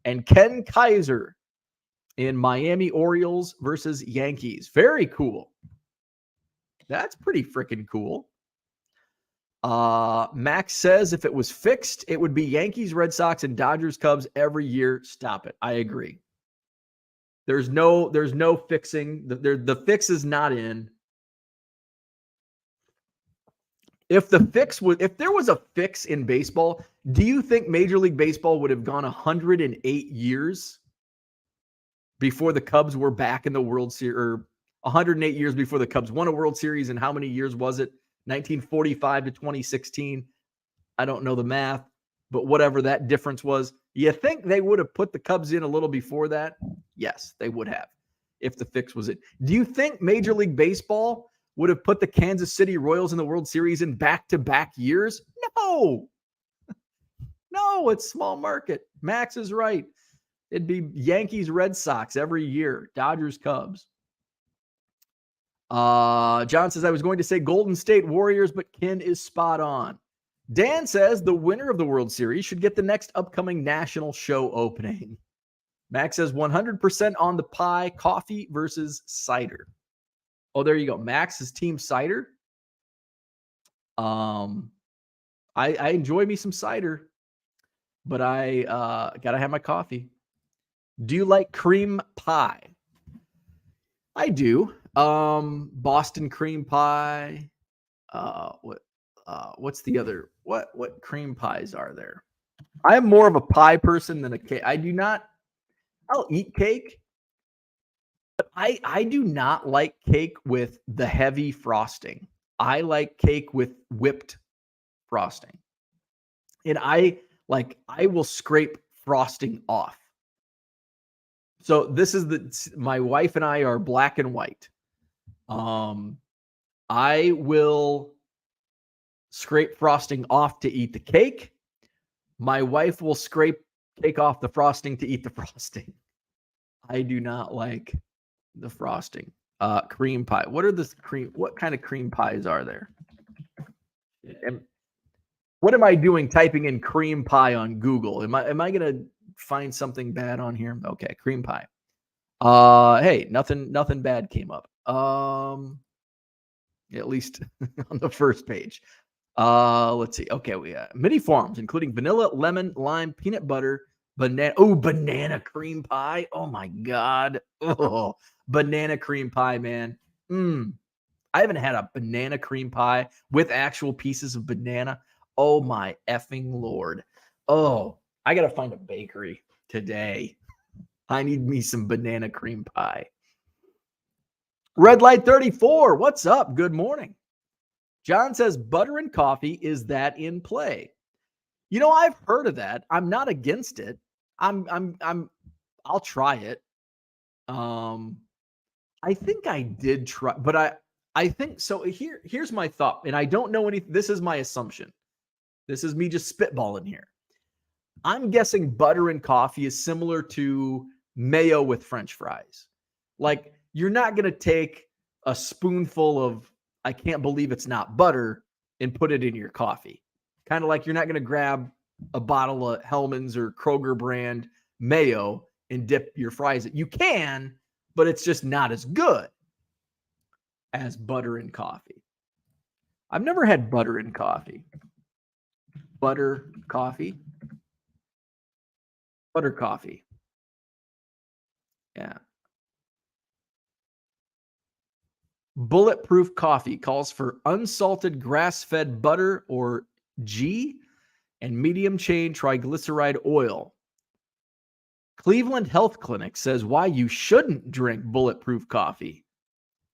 and Ken Kaiser in Miami Orioles versus Yankees. Very cool. That's pretty freaking cool. Max says if it was fixed, it would be Yankees, Red Sox, and Dodgers, Cubs every year. Stop it. I agree. There's no fixing. The fix is not in. If there was a fix in baseball, do you think Major League Baseball would have gone 108 years before the Cubs were back in the World Series, or 108 years before the Cubs won a World Series? And how many years was it? 1945 to 2016. I don't know the math, but whatever that difference was, you think they would have put the Cubs in a little before that? Yes, they would have, if the fix was it. Do you think Major League Baseball would have put the Kansas City Royals in the World Series in back-to-back years? No. No, it's small market. Max is right. It'd be Yankees, Red Sox every year, Dodgers, Cubs. John says, I was going to say Golden State Warriors, but Ken is spot on. Dan says the winner of the World Series should get the next upcoming national show opening. Max says 100% on the pie, coffee versus cider. Oh, there you go. Max is team cider. I enjoy me some cider, but I gotta have my coffee. Do you like cream pie? I do. Boston cream pie. What's the other? What cream pies are there? I am more of a pie person than a cake. I'll eat cake, but I do not like cake with the heavy frosting. I like cake with whipped frosting. And I will scrape frosting off. So this is my wife and I are black and white. I will scrape frosting off to eat the cake. My wife will take off the frosting to eat the frosting. I do not like the frosting. Cream pie. What kind of cream pies are there? What am I doing typing in cream pie on Google? Am I going to find something bad on here? Okay, cream pie. Hey, nothing bad came up. At least on the first page. Let's see. Okay, we got many forms, including vanilla, lemon, lime, peanut butter, banana. Oh, banana cream pie. Oh my God. Oh, banana cream pie, man. I haven't had a banana cream pie with actual pieces of banana. Oh my effing Lord. Oh, I gotta find a bakery today. I need me some banana cream pie. Red Light 34, what's up? Good morning. John says butter and coffee, is that in play? You know, I've heard of that. I'm not against it. I'll try it. I think I did try, but I think so. Here's my thought, and I don't know anything. This is my assumption. This is me just spitballing here. I'm guessing butter and coffee is similar to mayo with French fries. Like, you're not going to take a spoonful of, I can't believe it's not butter, and put it in your coffee. Kind of like you're not going to grab a bottle of Hellmann's or Kroger brand mayo and dip your fries in. You can, but it's just not as good as butter and coffee. I've never had butter and coffee. Butter coffee. Butter coffee. Yeah. Bulletproof coffee calls for unsalted grass-fed butter or ghee and medium chain triglyceride oil. Cleveland Health Clinic says why you shouldn't drink bulletproof coffee.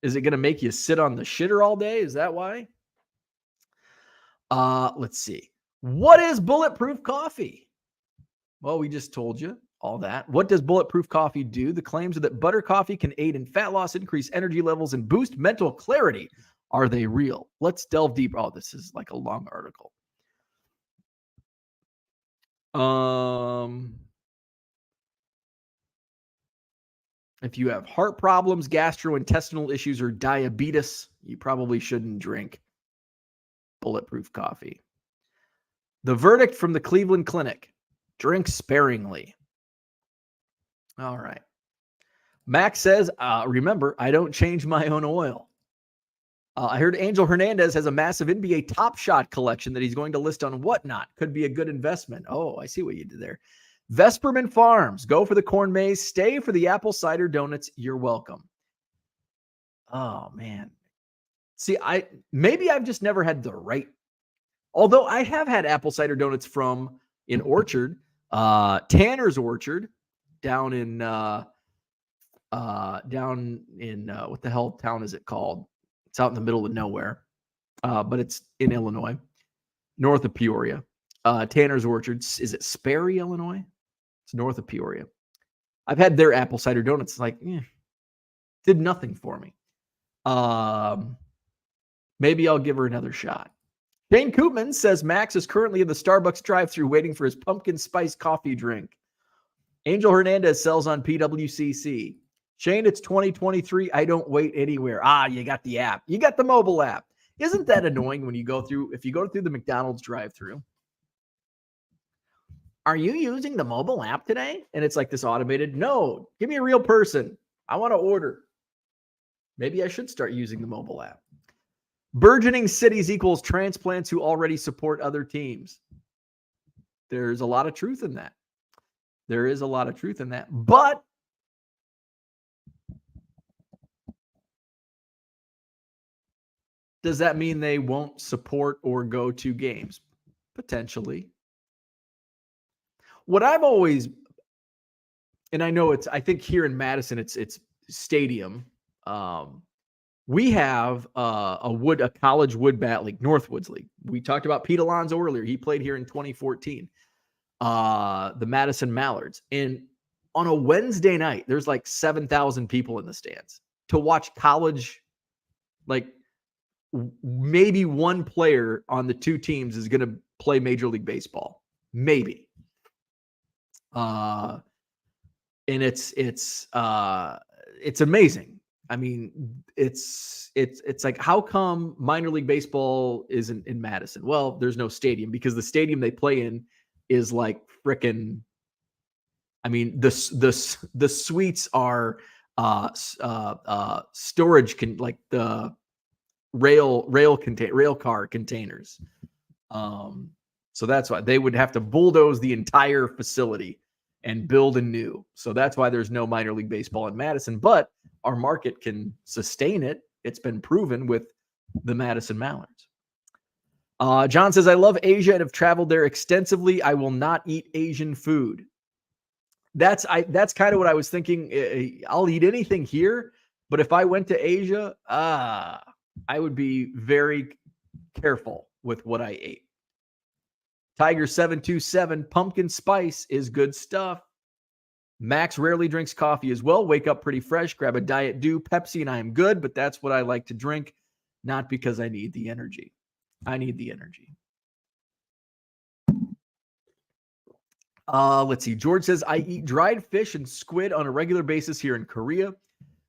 Is it going to make you sit on the shitter all day? Is that why? Let's see. What is bulletproof coffee? Well, we just told you all that. What does bulletproof coffee do? The claims are that butter coffee can aid in fat loss, increase energy levels, and boost mental clarity. Are they real? Let's delve deeper. Oh, this is like a long article. If you have heart problems, gastrointestinal issues, or diabetes, you probably shouldn't drink bulletproof coffee. The verdict from the Cleveland Clinic: drink sparingly. All right. Max says, remember, I don't change my own oil. I heard Angel Hernandez has a massive NBA Top Shot collection that he's going to list on Whatnot. Could be a good investment. Oh, I see what you did there. Vesperman Farms. Go for the corn maze. Stay for the apple cider donuts. You're welcome. Oh, man. See, maybe I've just never had the right. Although I have had apple cider donuts from an orchard, Tanner's Orchard, down in what the hell town is it called? It's out in the middle of nowhere, but it's in Illinois, north of Peoria. Tanner's Orchard. Is it Sperry, Illinois? It's north of Peoria. I've had their apple cider donuts. Like, did nothing for me. Maybe I'll give her another shot. Shane Koopman says Max is currently in the Starbucks drive-thru waiting for his pumpkin spice coffee drink. Angel Hernandez sells on PWCC. Shane, it's 2023. I don't wait anywhere. You got the app. You got the mobile app. Isn't that annoying when you go through, if you go through the McDonald's drive-thru? Are you using the mobile app today? And it's like this automated, no, give me a real person. I want to order. Maybe I should start using the mobile app. Burgeoning cities equals transplants who already support other teams. There's a lot of truth in that. There is a lot of truth in that. But does that mean they won't support or go to games? Potentially. What I've always, and I know I think here in Madison, it's stadium. We have a college wood bat league, Northwoods League. We talked about Pete Alonso earlier. He played here in 2014. The Madison Mallards. And on a Wednesday night, there's like 7,000 people in the stands to watch college. Like maybe one player on the two teams is going to play Major League Baseball. Maybe. And it's amazing. I mean, it's like, how come minor league baseball isn't in Madison? Well, there's no stadium because the stadium they play in is like frickin'. I mean, the suites are storage like the rail car containers. So that's why they would have to bulldoze the entire facility and build anew. So that's why there's no minor league baseball in Madison, but our market can sustain it. It's been proven with the Madison Mallards. John says, I love Asia and have traveled there extensively. I will not eat Asian food. That's kind of what I was thinking. I'll eat anything here, but if I went to Asia, I would be very careful with what I ate. Tiger 727, pumpkin spice is good stuff. Max rarely drinks coffee as well. Wake up pretty fresh, grab a Diet Dew, Pepsi, and I am good, but that's what I like to drink, not because I need the energy. I need the energy. Let's see. George says, I eat dried fish and squid on a regular basis here in Korea.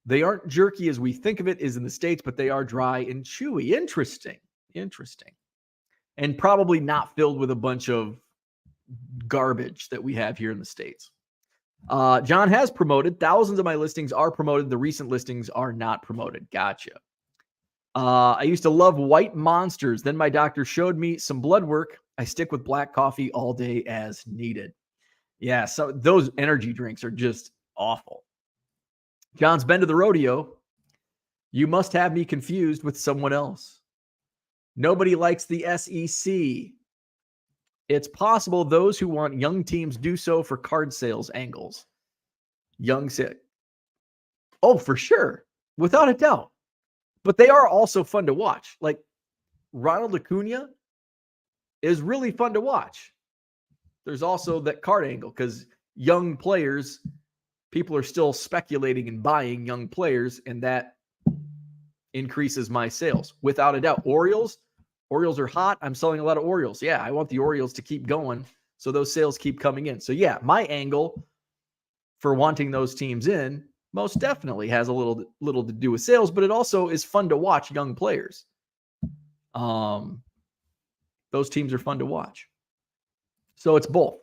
They aren't jerky as we think of it is in the States, but they are dry and chewy. Interesting. And probably not filled with a bunch of garbage that we have here in the States. John has promoted. Thousands of my listings are promoted. The recent listings are not promoted. Gotcha. I used to love white monsters. Then my doctor showed me some blood work. I stick with black coffee all day as needed. Yeah, so those energy drinks are just awful. John's been to the rodeo. You must have me confused with someone else. Nobody likes the SEC. It's possible those who want young teams do so for card sales angles. Oh, for sure. Without a doubt. But they are also fun to watch. Like Ronald Acuna is really fun to watch. There's also that card angle because young players, people are still speculating and buying young players, and that increases my sales. Without a doubt. Orioles are hot. I'm selling a lot of Orioles. Yeah, I want the Orioles to keep going. So those sales keep coming in. So yeah, my angle for wanting those teams in most definitely has a little to do with sales, but it also is fun to watch young players. Those teams are fun to watch. So it's both.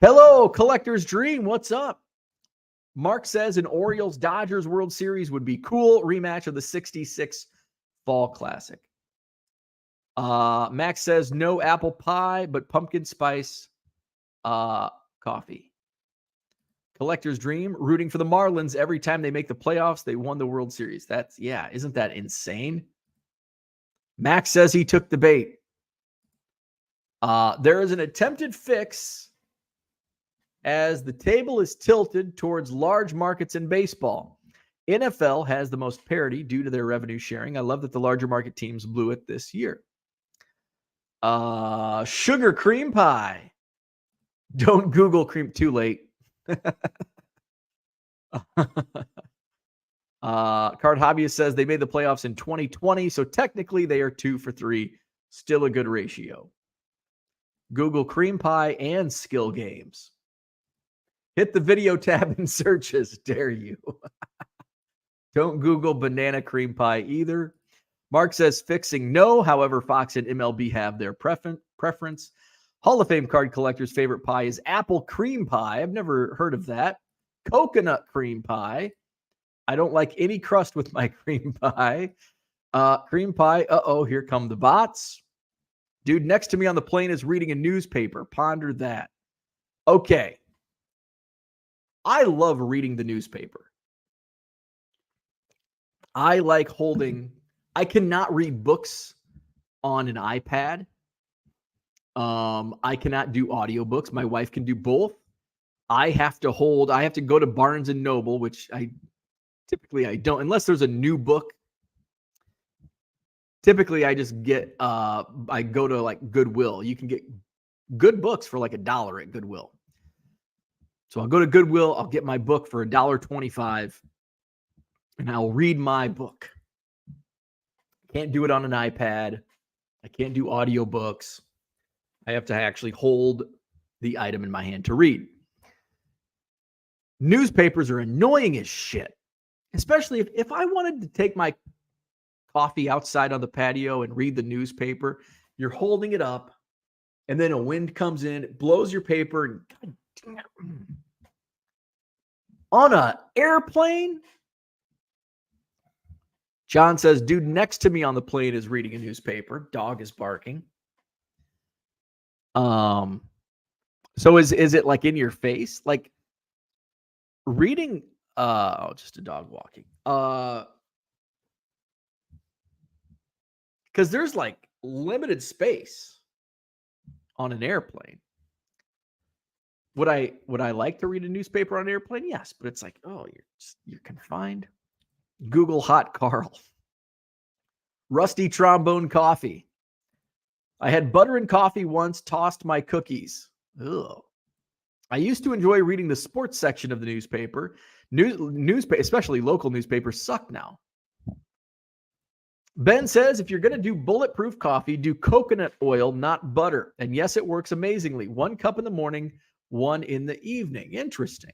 Hello, Collector's Dream. What's up? Mark says an Orioles-Dodgers World Series would be cool. Rematch of the 66 Fall Classic. Max says no apple pie, but pumpkin spice coffee. Collector's Dream, rooting for the Marlins every time they make the playoffs. They won the World Series. Isn't that insane? Max says he took the bait. There is an attempted fix as the table is tilted towards large markets in baseball. NFL has the most parity due to their revenue sharing. I love that the larger market teams blew it this year. Sugar cream pie. Don't Google cream. Too late. Card Hobbyist says they made the playoffs in 2020, so technically they are 2 for 3. Still a good ratio. Google cream pie and skill games. Hit the video tab in searches. Dare you. Don't Google banana cream pie either. Mark says fixing no. However, Fox and MLB have their preference. Hall of Fame card collector's favorite pie is apple cream pie. I've never heard of that. Coconut cream pie. I don't like any crust with my cream pie. Cream pie. Here come the bots. Dude next to me on the plane is reading a newspaper. Ponder that. Okay. I love reading the newspaper. I like holding. I cannot read books on an iPad. I cannot do audiobooks. My wife can do both. I have to go to Barnes and Noble, which I don't, unless there's a new book. Typically I just get, I go to like Goodwill. You can get good books for like $1 at Goodwill. So I'll go to Goodwill. I'll get my book for $1.25 and I'll read my book. Can't do it on an iPad. I can't do audiobooks. I have to actually hold the item in my hand to read. Newspapers are annoying as shit, especially if I wanted to take my coffee outside on the patio and read the newspaper. You're holding it up, and then a wind comes in, it blows your paper, and God damn it. On an airplane. John says, dude next to me on the plane is reading a newspaper. Dog is barking. So is it like in your face? Like reading, just a dog walking. Because there's like limited space on an airplane. Would I like to read a newspaper on an airplane? Yes, but it's like, you're confined. Google hot Carl. Rusty trombone coffee. I had butter and coffee once, tossed my cookies. Ugh. I used to enjoy reading the sports section of the newspaper. Newspaper, especially local newspapers, suck now. Ben says, if you're going to do bulletproof coffee, do coconut oil, not butter. And yes, it works amazingly. 1 cup in the morning, 1 in the evening. Interesting.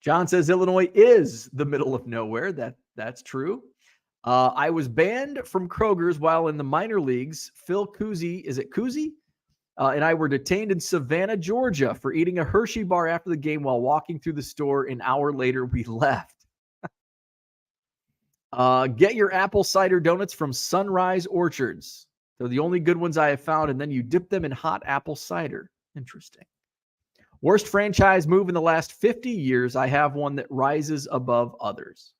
John says, Illinois is the middle of nowhere. That's true. I was banned from Kroger's while in the minor leagues. Phil Cousy, is it Cousy? And I were detained in Savannah, Georgia for eating a Hershey bar after the game while walking through the store. An hour later, we left. Get your apple cider donuts from Sunrise Orchards. They're the only good ones I have found. And then you dip them in hot apple cider. Interesting. Worst franchise move in the last 50 years. I have one that rises above others.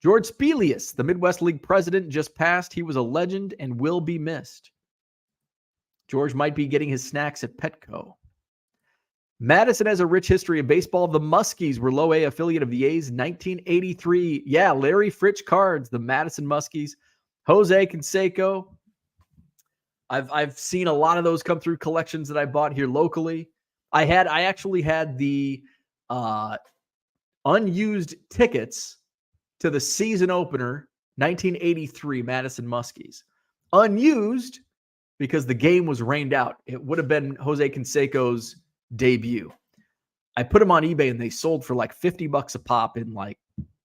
George Spelius, the Midwest League president, just passed. He was a legend and will be missed. George might be getting his snacks at Petco. Madison has a rich history of baseball. The Muskies were low A affiliate of the A's 1983. Yeah, Larry Fritsch cards, the Madison Muskies. Jose Canseco. I've seen a lot of those come through collections that I bought here locally. I actually had the unused tickets to the season opener, 1983 Madison Muskies. Unused, because the game was rained out. It would have been Jose Canseco's debut. I put them on eBay and they sold for like $50 a pop in like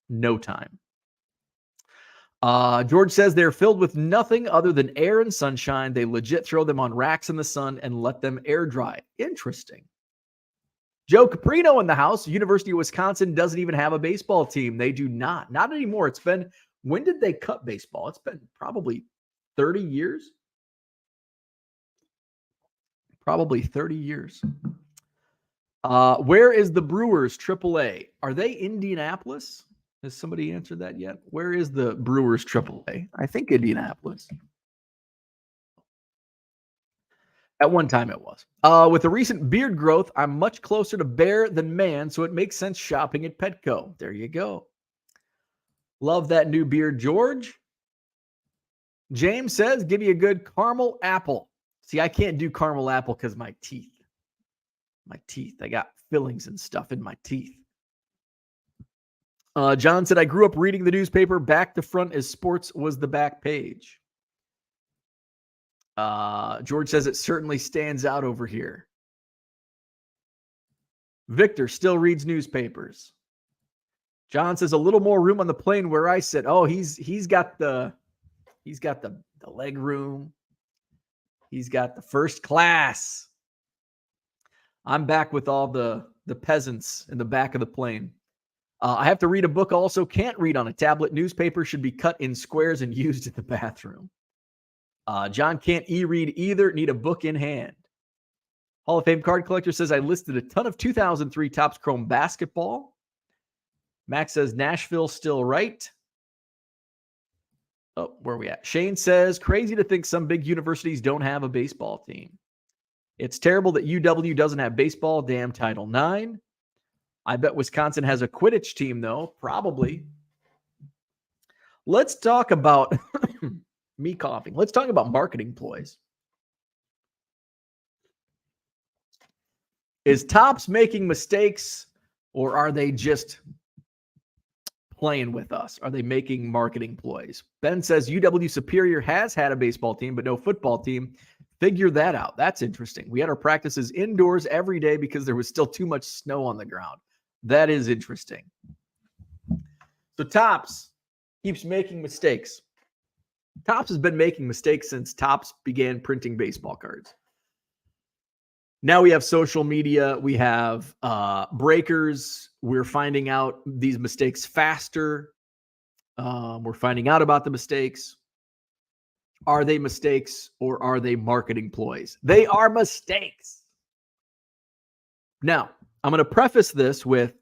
no time. George says they're filled with nothing other than air and sunshine. They legit throw them on racks in the sun and let them air dry. Interesting. Joe Caprino in the house. University of Wisconsin doesn't even have a baseball team. They do not. Not anymore. It's been, when did they cut baseball? It's been probably 30 years. Probably 30 years. Where is the Brewers AAA? Are they Indianapolis? Has somebody answered that yet? Where is the Brewers AAA? I think Indianapolis. At one time it was. With the recent beard growth, I'm much closer to bear than man, so it makes sense shopping at Petco. There you go. Love that new beard, George. James says, give you a good caramel apple. See, I can't do caramel apple because my teeth. I got fillings and stuff in my teeth. John said, I grew up reading the newspaper back to front as sports was the back page. George says it certainly stands out over here. Victor still reads newspapers. John says a little more room on the plane where I sit. Oh, he's got the leg room. He's got the first class. I'm back with all the peasants in the back of the plane. I have to read a book also. Can't read on a tablet. Newspaper should be cut in squares and used in the bathroom. John can't e-read either. Need a book in hand. Hall of Fame card collector says I listed a ton of 2003 Topps Chrome basketball. Max says Nashville still right. Oh, where are we at? Shane says crazy to think some big universities don't have a baseball team. It's terrible that UW doesn't have baseball. Damn Title IX. I bet Wisconsin has a Quidditch team, though. Probably. Let's talk about me coughing. Let's talk about marketing ploys. Is Topps making mistakes, or are they just playing with us? Are they making marketing ploys? Ben says UW Superior has had a baseball team, but no football team. Figure that out. That's interesting. We had our practices indoors every day because there was still too much snow on the ground. That is interesting. So Topps keeps making mistakes. Topps has been making mistakes since Topps began printing baseball cards. Now we have social media. We have breakers. We're finding out these mistakes faster. We're finding out about the mistakes. Are they mistakes or are they marketing ploys? They are mistakes. Now, I'm going to preface this with,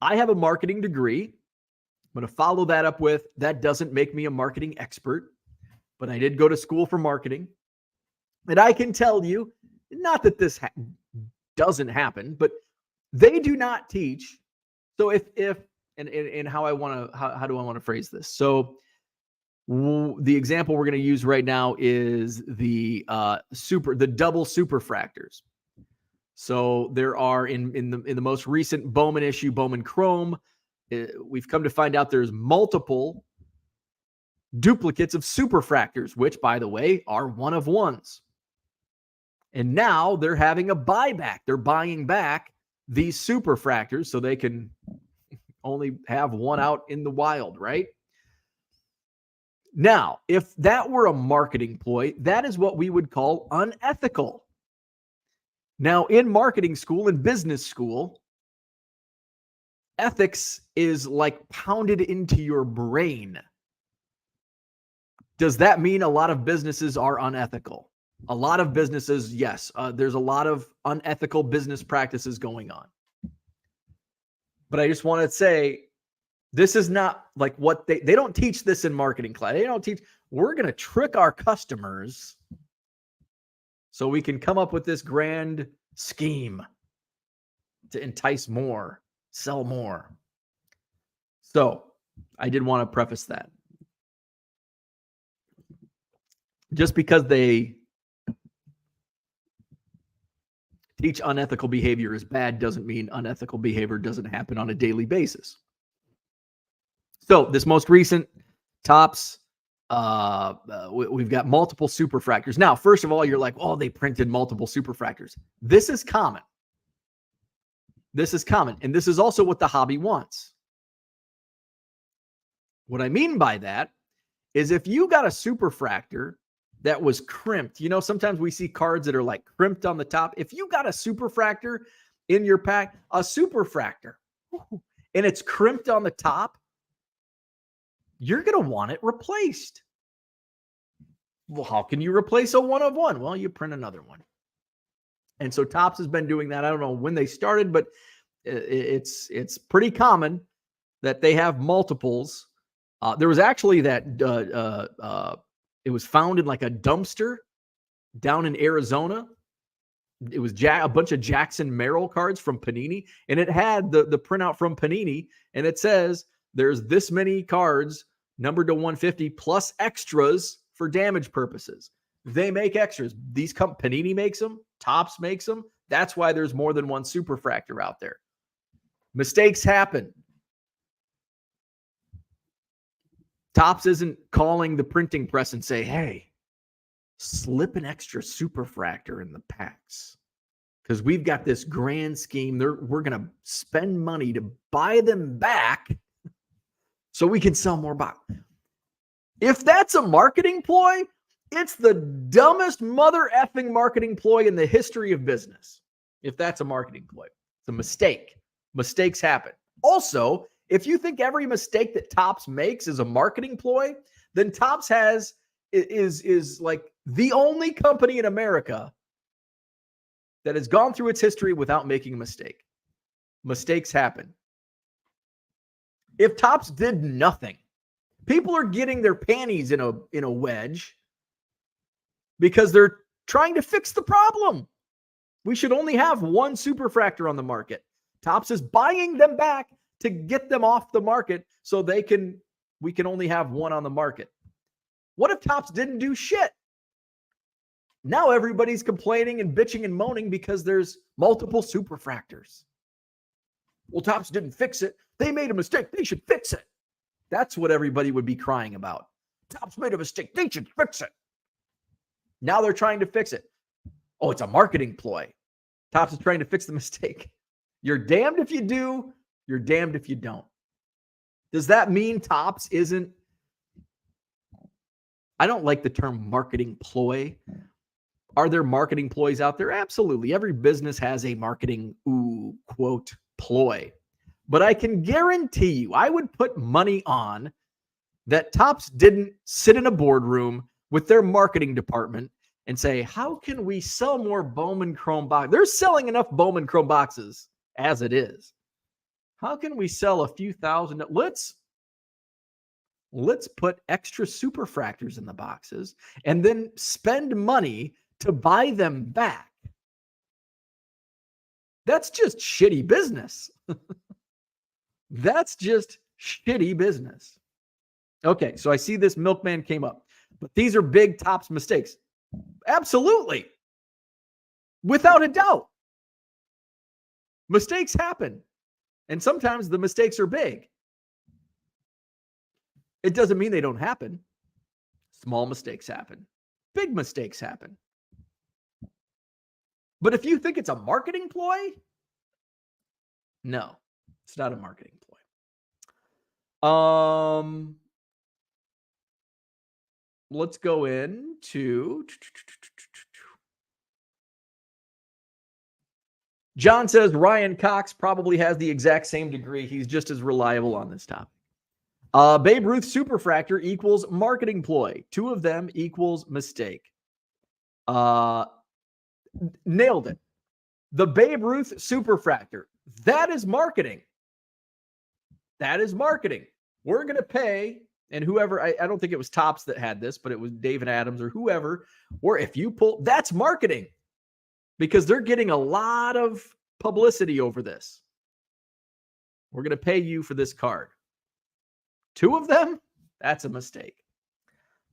I have a marketing degree. I'm going to follow that up with, that doesn't make me a marketing expert, but I did go to school for marketing. And I can tell you, not that this doesn't happen, but they do not teach. So and how do I want to phrase this? So the example we're going to use right now is the double superfractors. So there are in the most recent Bowman issue, Bowman Chrome, we've come to find out there's multiple duplicates of superfractors, which, by the way, are one of ones. And now they're having a buyback. They're buying back these superfractors so they can only have one out in the wild, right? Now, if that were a marketing ploy, that is what we would call unethical. Now, in marketing school and business school, ethics is like pounded into your brain. Does that mean a lot of businesses are unethical? A lot of businesses, yes. There's a lot of unethical business practices going on. But I just want to say, this is not like what they don't teach this in marketing class. They don't teach, we're going to trick our customers so we can come up with this grand scheme to entice more, sell more. So I did want to preface that. Just because they teach unethical behavior is bad doesn't mean unethical behavior doesn't happen on a daily basis. So this most recent Topps We've got multiple superfractors. Now, first of all, you're like, oh, they printed multiple superfractors. This is common. This is common. And this is also what the hobby wants. What I mean by that is if you got a superfractor that was crimped, sometimes we see cards that are like crimped on the top. If you got a superfractor in your pack, a superfractor, and it's crimped on the top, you're going to want it replaced. Well, how can you replace a 1 of 1? Well, you print another one. And so Topps has been doing that. I don't know when they started, but it's pretty common that they have multiples. There was actually that it was found in like a dumpster down in Arizona. It was a bunch of Jackson Merrill cards from Panini, and it had the printout from Panini, and it says there's this many cards numbered to 150 plus extras for damage purposes. They make extras. Panini makes them. Topps makes them. That's why there's more than one superfractor out there. Mistakes happen. Topps isn't calling the printing press and say, hey, slip an extra superfractor in the packs because we've got this grand scheme. We're going to spend money to buy them back so we can sell more boxes. If that's a marketing ploy, it's the dumbest mother effing marketing ploy in the history of business. If that's a marketing ploy, it's a mistake. Mistakes happen. Also, if you think every mistake that Topps makes is a marketing ploy, then Topps is like the only company in America that has gone through its history without making a mistake. Mistakes happen. If Topps did nothing, people are getting their panties in a wedge because they're trying to fix the problem. We should only have one superfractor on the market. Topps is buying them back to get them off the market so we can only have one on the market. What if Topps didn't do shit? Now everybody's complaining and bitching and moaning because there's multiple superfractors. Well, Topps didn't fix it. They made a mistake. They should fix it. That's what everybody would be crying about. Topps made a mistake. They should fix it. Now they're trying to fix it. Oh, it's a marketing ploy. Topps is trying to fix the mistake. You're damned if you do. You're damned if you don't. Does that mean Topps isn't? I don't like the term marketing ploy. Are there marketing ploys out there? Absolutely. Every business has a marketing, quote, ploy. But I can guarantee you, I would put money on that Topps didn't sit in a boardroom with their marketing department and say, how can we sell more Bowman Chrome boxes? They're selling enough Bowman Chrome boxes as it is. How can we sell a few thousand? Let's put extra superfractors in the boxes and then spend money to buy them back. That's just shitty business. That's just shitty business. Okay, so I see this milkman came up, but these are big Topps mistakes. Absolutely. Without a doubt. Mistakes happen. And sometimes the mistakes are big. It doesn't mean they don't happen. Small mistakes happen. Big mistakes happen. But if you think it's a marketing ploy, no, it's not a marketing ploy. Let's go into John says Ryan Cox probably has the exact same degree. He's just as reliable on this topic. Babe Ruth superfractor equals marketing ploy. 2 of them equals mistake. Nailed it. The Babe Ruth superfractor. That is marketing. That is marketing. We're going to pay, and whoever, I don't think it was Topps that had this, but it was David Adams or whoever, or if you pull, that's marketing because they're getting a lot of publicity over this. We're going to pay you for this card. 2 of them, that's a mistake.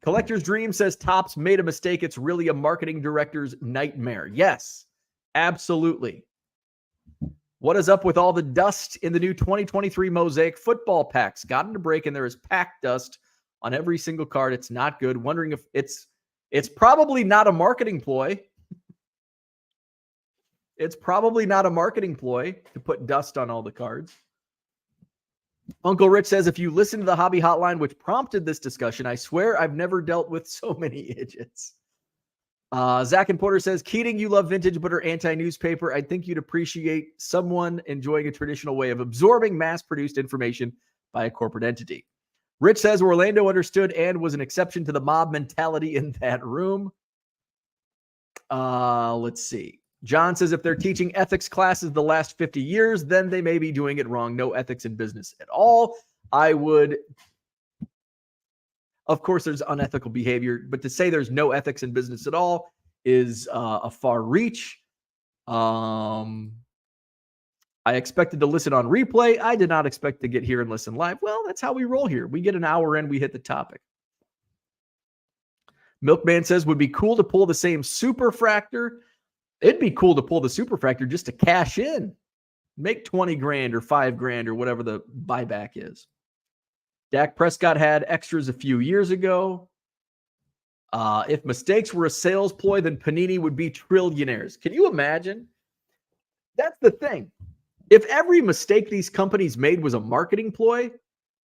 Collector's Dream says Topps made a mistake. It's really a marketing director's nightmare. Yes, absolutely. What is up with all the dust in the new 2023 Mosaic football packs? Got into break and there is pack dust on every single card. It's not good. Wondering if it's probably not a marketing ploy. It's probably not a marketing ploy to put dust on all the cards. Uncle Rich says, if you listen to the hobby hotline, which prompted this discussion, I swear I've never dealt with so many idiots. Zach and Porter says, Keating, you love vintage but are anti-newspaper. I think you'd appreciate someone enjoying a traditional way of absorbing mass-produced information by a corporate entity. Rich says, Orlando understood and was an exception to the mob mentality in that room. Let's see. John says, if they're teaching ethics classes the last 50 years, then they may be doing it wrong. No ethics in business at all. Of course, there's unethical behavior, but to say there's no ethics in business at all is a far reach. I expected to listen on replay. I did not expect to get here and listen live. Well, that's how we roll here. We get an hour in, we hit the topic. Milkman says, would be cool to pull the same superfractor. It'd be cool to pull the superfractor just to cash in. Make 20 grand or 5 grand or whatever the buyback is. Dak Prescott had extras a few years ago. If mistakes were a sales ploy, then Panini would be trillionaires. Can you imagine? That's the thing. If every mistake these companies made was a marketing ploy,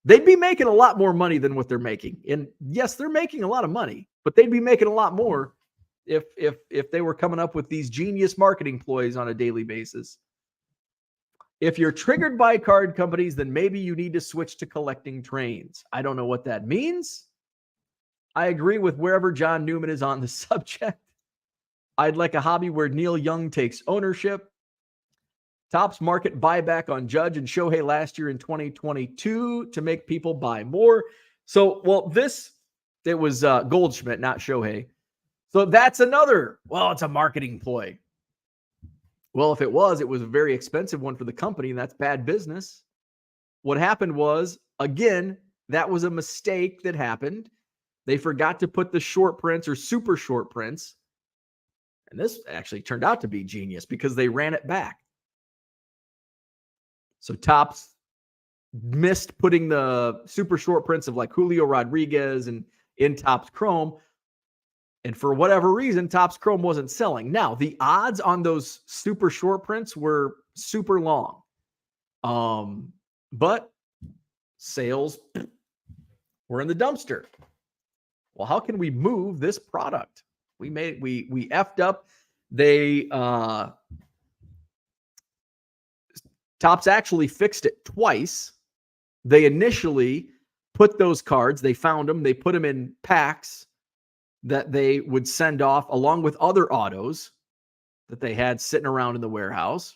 they'd be making a lot more money than what they're making. And yes, they're making a lot of money, but they'd be making a lot more if they were coming up with these genius marketing ploys on a daily basis. If you're triggered by card companies, then maybe you need to switch to collecting trains. I don't know what that means. I agree with wherever John Newman is on the subject. I'd like a hobby where Neil Young takes ownership. Topps market buyback on Judge and Shohei last year in 2022 to make people buy more. So, it was Goldschmidt, not Shohei. So that's another, it's a marketing ploy. Well, if it was a very expensive one for the company, and that's bad business. What happened was, again, that was a mistake that happened. They forgot to put the short prints or super short prints. And this actually turned out to be genius because they ran it back. So Topps missed putting the super short prints of like Julio Rodriguez and in Topps Chrome. And for whatever reason, Topps Chrome wasn't selling. Now, the odds on those super short prints were super long. But sales were in the dumpster. Well, how can we move this product? We effed up. Topps actually fixed it twice. They initially put those cards, they found them, they put them in packs that they would send off along with other autos that they had sitting around in the warehouse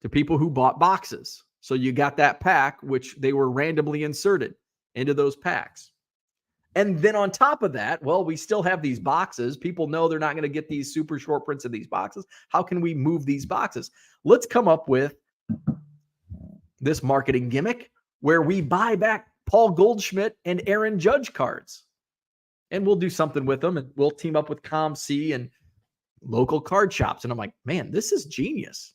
to people who bought boxes. So you got that pack, which they were randomly inserted into those packs. And then on top of that, we still have these boxes. People know they're not going to get these super short prints in these boxes. How can we move these boxes? Let's come up with this marketing gimmick where we buy back Paul Goldschmidt and Aaron Judge cards. And we'll do something with them, and we'll team up with ComC and local card shops. And I'm like, man, this is genius.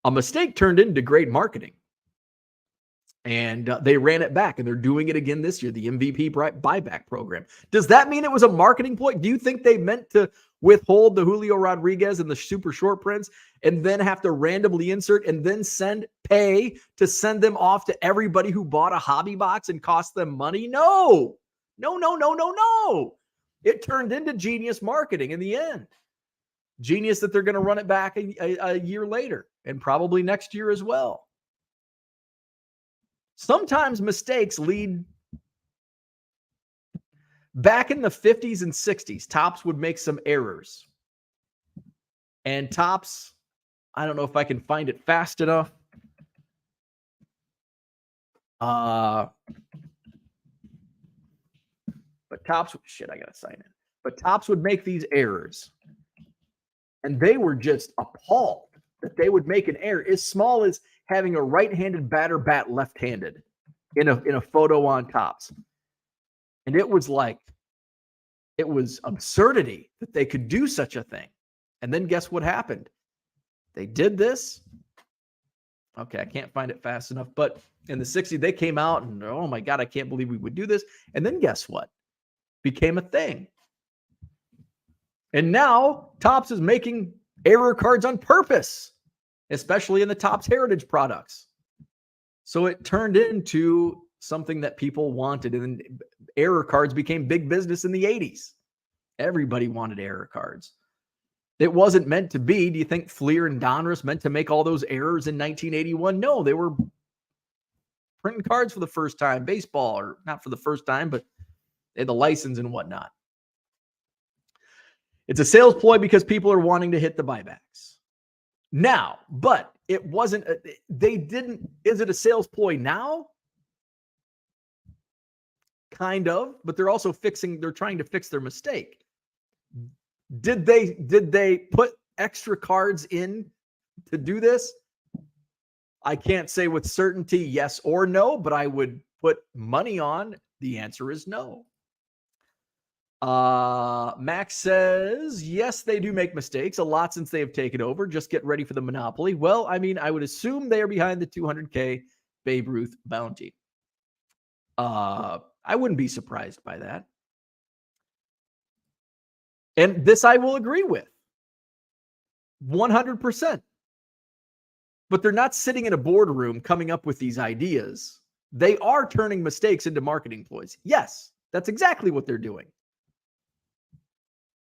A mistake turned into great marketing. And they ran it back, and they're doing it again this year, the MVP buyback program. Does that mean it was a marketing ploy? Do you think they meant to withhold the Julio Rodriguez and the super short prints and then have to randomly insert and then pay to send them off to everybody who bought a hobby box and cost them money? No. It turned into genius marketing in the end. Genius that they're going to run it back a year later and probably next year as well. Sometimes mistakes lead. Back in the 50s and 60s, Topps would make some errors. And Topps, I don't know if I can find it fast enough. But Topps, I got to sign in. But Topps would make these errors. And they were just appalled that they would make an error as small as having a right-handed batter bat left-handed in a photo on Topps. And it was absurdity that they could do such a thing. And then guess what happened? They did this. Okay, I can't find it fast enough. But in the 60s, they came out and, oh my God, I can't believe we would do this. And then guess what? Became a thing. And now Topps is making error cards on purpose, especially in the Topps Heritage products. So it turned into something that people wanted. And error cards became big business in the 80s. Everybody wanted error cards. It wasn't meant to be. Do you think Fleer and Donruss meant to make all those errors in 1981? No, they were printing cards for the first time, baseball, or not for the first time, but they had the license and whatnot. It's a sales ploy because people are wanting to hit the buybacks. Now, but it wasn't, is it a sales ploy now? Kind of, but they're also they're trying to fix their mistake. Did they put extra cards in to do this? I can't say with certainty yes or no, but I would put money on the answer is no. Max says, yes, they do make mistakes a lot since they have taken over. Just get ready for the monopoly. Well, I mean, I would assume they are behind the 200K Babe Ruth bounty. I wouldn't be surprised by that. And this I will agree with 100%. But they're not sitting in a boardroom coming up with these ideas. They are turning mistakes into marketing ploys. Yes, that's exactly what they're doing.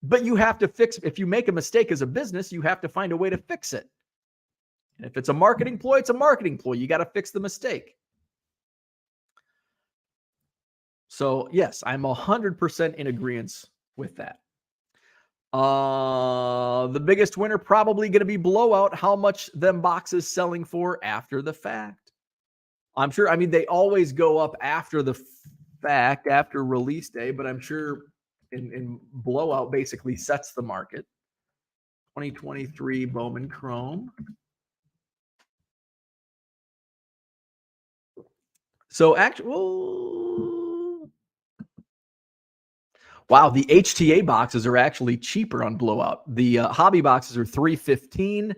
But you have to if you make a mistake as a business, you have to find a way to fix it. And if it's a marketing ploy, it's a marketing ploy. You got to fix the mistake. So yes, I'm 100% in agreement with that. The biggest winner probably going to be Blowout. How much them boxes selling for after the fact? I'm sure. I mean, they always go up after the fact, after release day, but I'm sure in Blowout basically sets the market. 2023 Bowman Chrome. So wow, the HTA boxes are actually cheaper on Blowout. The hobby boxes are $315.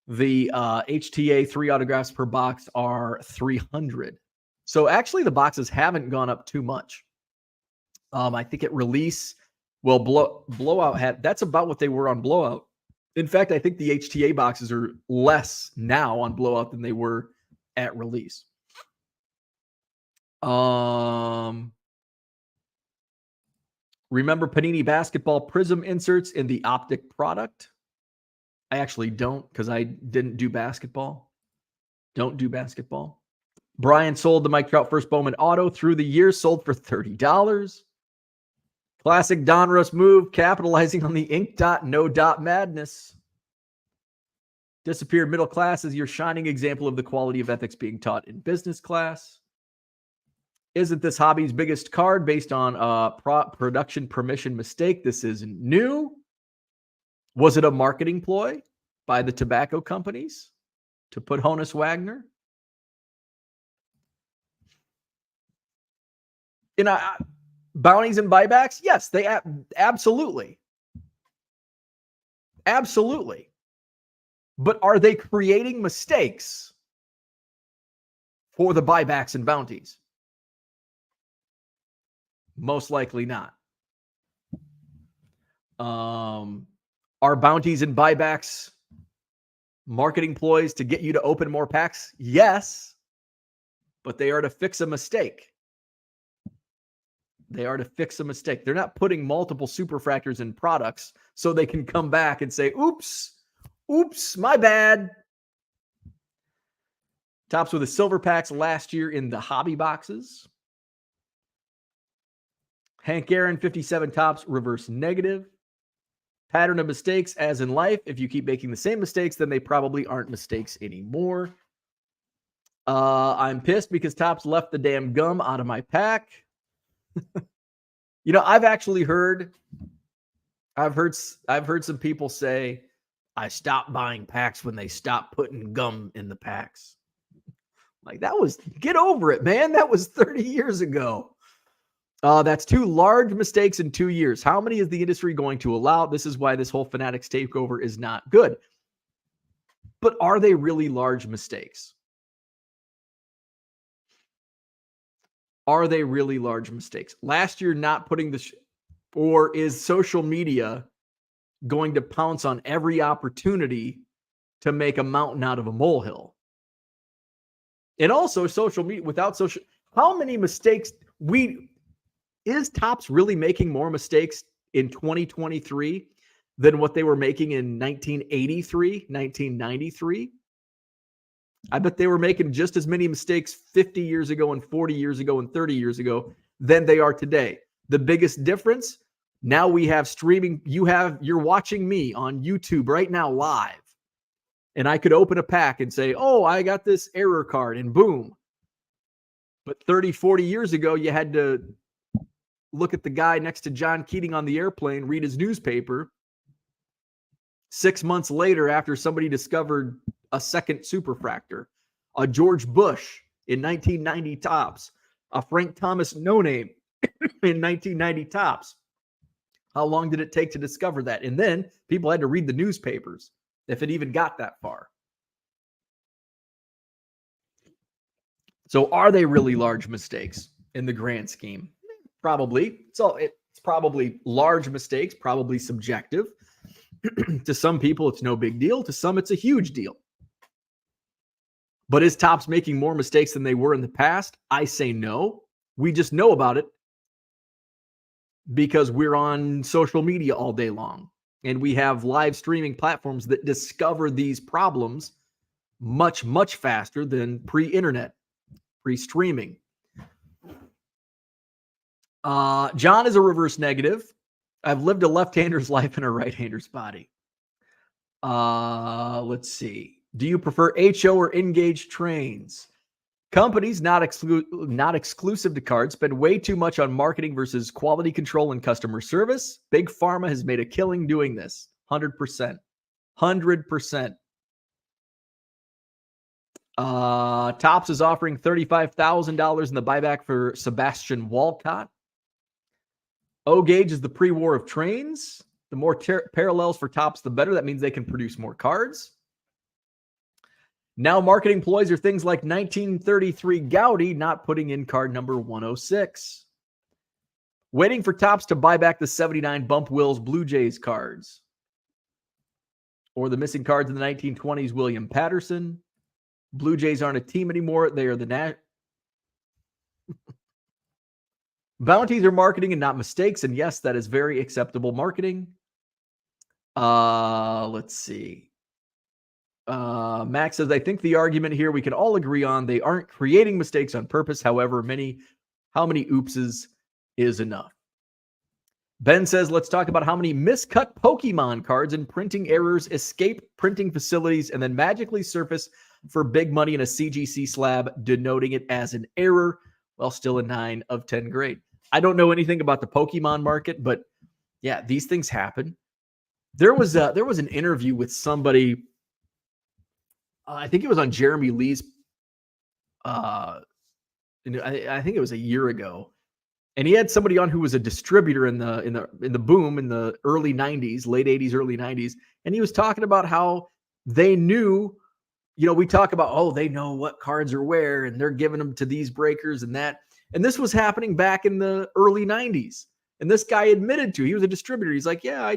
The HTA 3 autographs per box are $300. So actually, the boxes haven't gone up too much. I think at release, well, Blowout that's about what they were on Blowout. In fact, I think the HTA boxes are less now on Blowout than they were at release. Remember Panini Basketball Prism inserts in the Optic product? I actually don't, because I didn't do basketball. Don't do basketball. Brian sold the Mike Trout first Bowman auto through the year, sold for $30. Classic Donruss move, capitalizing on the ink dot, no dot madness. Disappeared middle class is your shining example of the quality of ethics being taught in business class. Isn't this hobby's biggest card based on a production permission mistake? This isn't new. Was it a marketing ploy by the tobacco companies to put Honus Wagner? Bounties and buybacks? Yes, they absolutely. Absolutely. But are they creating mistakes for the buybacks and bounties? Most likely not. Are bounties and buybacks marketing ploys to get you to open more packs? Yes, but they are to fix a mistake. They are to fix a mistake. They're not putting multiple superfractors in products so they can come back and say, oops, my bad. Topps with the silver packs last year in the hobby boxes. Hank Aaron, 57 Topps, reverse negative. Pattern of mistakes as in life. If you keep making the same mistakes, then they probably aren't mistakes anymore. I'm pissed because Topps left the damn gum out of my pack. I've heard some people say, I stopped buying packs when they stopped putting gum in the packs. Like, get over it, man. That was 30 years ago. That's 2 large mistakes in 2 years. How many is the industry going to allow? This is why this whole Fanatics takeover is not good. But are they really large mistakes? Are they really large mistakes? Last year, not putting or is social media going to pounce on every opportunity to make a mountain out of a molehill? And also social media, how many mistakes is Topps really making more mistakes in 2023 than what they were making in 1983, 1993? I bet they were making just as many mistakes 50 years ago and 40 years ago and 30 years ago than they are today. The biggest difference, now we have streaming. You're watching me on YouTube right now live. And I could open a pack and say, oh, I got this error card, and boom. But 30, 40 years ago, you had to look at the guy next to John Keating on the airplane, read his newspaper. 6 months later, after somebody discovered a second superfractor, a George Bush in 1990 Topps, a Frank Thomas no-name in 1990 Topps. How long did it take to discover that? And then people had to read the newspapers, if it even got that far. So are they really large mistakes in the grand scheme? Probably. So it's probably large mistakes, probably subjective. To some people, it's no big deal. To some, it's a huge deal. But is Topps making more mistakes than they were in the past? I say no. We just know about it because we're on social media all day long. And we have live streaming platforms that discover these problems much, much faster than pre-internet, pre-streaming. John is a reverse negative. I've lived a left-hander's life in a right-hander's body. Let's see. Do you prefer HO or engaged trains? Companies not exclusive to cards spend way too much on marketing versus quality control and customer service. Big Pharma has made a killing doing this. 100%. 100%. Topps is offering $35,000 in the buyback for Sebastian Walcott. O-Gauge is the pre-war of trains. The more parallels for Topps, the better. That means they can produce more cards. Now marketing ploys are things like 1933 Gaudi not putting in card number 106. Waiting for Topps to buy back the 79 Bump Wills Blue Jays cards. Or the missing cards in the 1920s, William Patterson. Blue Jays aren't a team anymore. They are the Bounties are marketing and not mistakes. And yes, that is very acceptable marketing. Let's see. Max says, I think the argument here we can all agree on, they aren't creating mistakes on purpose. However, how many oopses is enough? Ben says, let's talk about how many miscut Pokemon cards and printing errors escape printing facilities and then magically surface for big money in a CGC slab, denoting it as an error, while still a 9 of 10 grade. I don't know anything about the Pokemon market, but yeah, these things happen. There was an interview with somebody, I think it was on Jeremy Lee's, I think it was a year ago, and he had somebody on who was a distributor in the boom in the early 90s, late 80s, early 90s, and he was talking about how they knew, we talk about, oh, they know what cards are where, and they're giving them to these breakers and that. And this was happening back in the early 90s. And this guy admitted to, he was a distributor. He's like, yeah,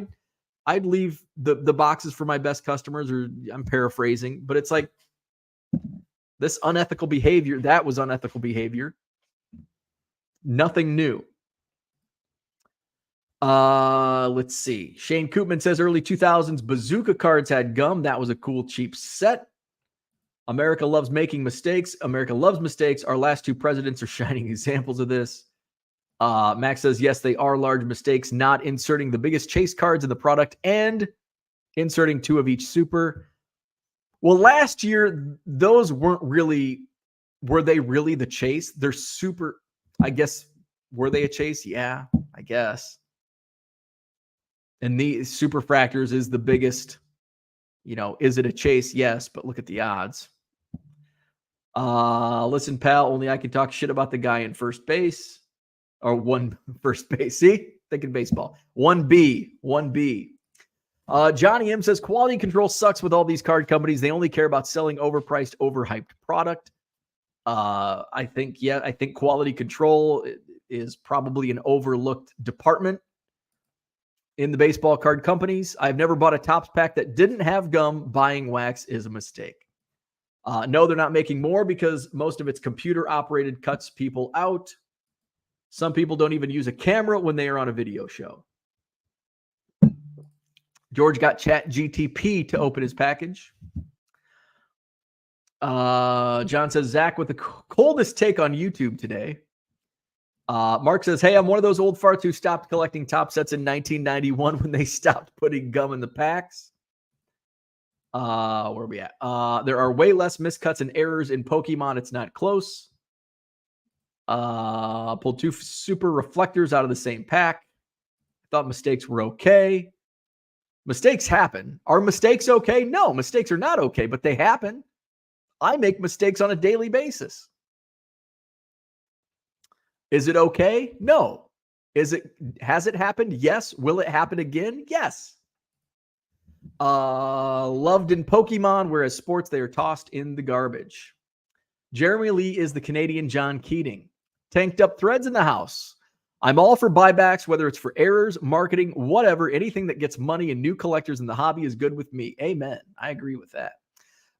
I'd leave the boxes for my best customers, or I'm paraphrasing, but it's like this unethical behavior, that was unethical behavior. Nothing new. Let's see. Shane Koopman says early 2000s bazooka cards had gum. That was a cool, cheap set. America loves making mistakes. America loves mistakes. Our last two presidents are shining examples of this. Max says, yes, they are large mistakes, not inserting the biggest chase cards in the product and inserting 2 of each super. Well, last year, those were they really the chase? They're super, I guess, were they a chase? Yeah, I guess. And the superfractors is the biggest, is it a chase? Yes, but look at the odds. Listen, pal, only I can talk shit about the guy in first base. Or one first base. See? Thinking baseball. 1B. Johnny M says quality control sucks with all these card companies. They only care about selling overpriced, overhyped product. I think quality control is probably an overlooked department in the baseball card companies. I've never bought a Topps pack that didn't have gum. Buying wax is a mistake. No, they're not making more because most of it's computer operated, cuts people out. Some people don't even use a camera when they are on a video show. George got ChatGTP to open his package. John says, Zach with the coldest take on YouTube today. Mark says, hey, I'm one of those old farts who stopped collecting Top sets in 1991 when they stopped putting gum in the packs. Where are we at? There are way less miscuts and errors in Pokemon. It's not close. Pulled 2 super reflectors out of the same pack. Thought mistakes were okay. Mistakes happen. Are mistakes okay? No, mistakes are not okay, but they happen. I make mistakes on a daily basis. Is it okay? No. Has it happened? Yes. Will it happen again? Yes. Loved in Pokemon, whereas sports, they are tossed in the garbage. Jeremy Lee is the Canadian John Keating. Tanked up threads in the house. I'm all for buybacks, whether it's for errors, marketing, whatever. Anything that gets money and new collectors in the hobby is good with me. Amen. I agree with that.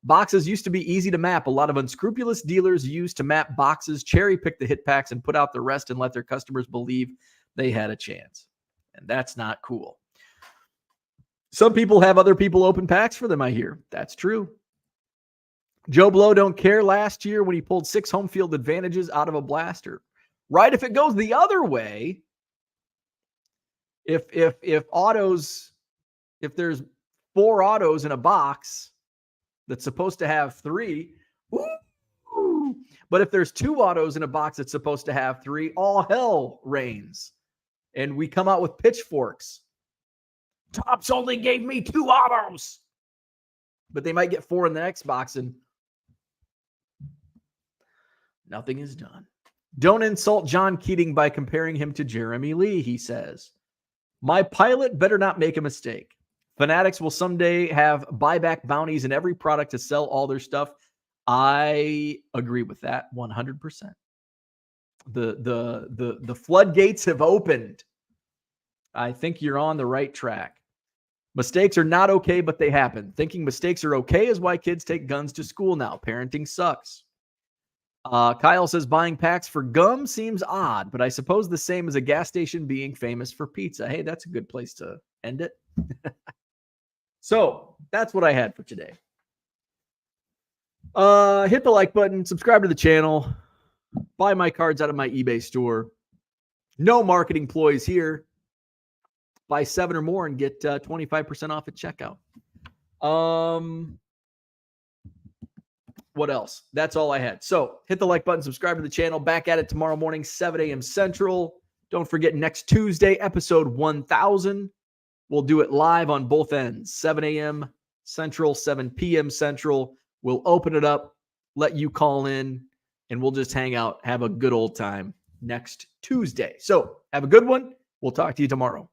Boxes used to be easy to map. A lot of unscrupulous dealers used to map boxes, cherry pick the hit packs, and put out the rest and let their customers believe they had a chance. And that's not cool. Some people have other people open packs for them, I hear. That's true. Joe Blow don't care last year when he pulled 6 home field advantages out of a blaster. Right? If it goes the other way, if there's 4 autos in a box that's supposed to have 3, woo! But if there's 2 autos in a box that's supposed to have 3, all hell reigns. And we come out with pitchforks. Topps only gave me 2 autos. But they might get 4 in the next box and nothing is done. Don't insult John Keating by comparing him to Jeremy Lee, he says. My pilot better not make a mistake. Fanatics will someday have buyback bounties in every product to sell all their stuff. I agree with that 100%. The floodgates have opened. I think you're on the right track. Mistakes are not okay, but they happen. Thinking mistakes are okay is why kids take guns to school now. Parenting sucks. Kyle says buying packs for gum seems odd, but I suppose the same as a gas station being famous for pizza. Hey, that's a good place to end it. So that's what I had for today. Hit the like button, subscribe to the channel, buy my cards out of my eBay store. No marketing ploys here. Buy 7 or more and get 25% off at checkout. What else? That's all I had. So hit the like button, subscribe to the channel. Back at it tomorrow morning, 7 a.m. Central. Don't forget next Tuesday, episode 1000. We'll do it live on both ends, 7 a.m. Central, 7 p.m. Central. We'll open it up, let you call in, and we'll just hang out, have a good old time next Tuesday. So have a good one. We'll talk to you tomorrow.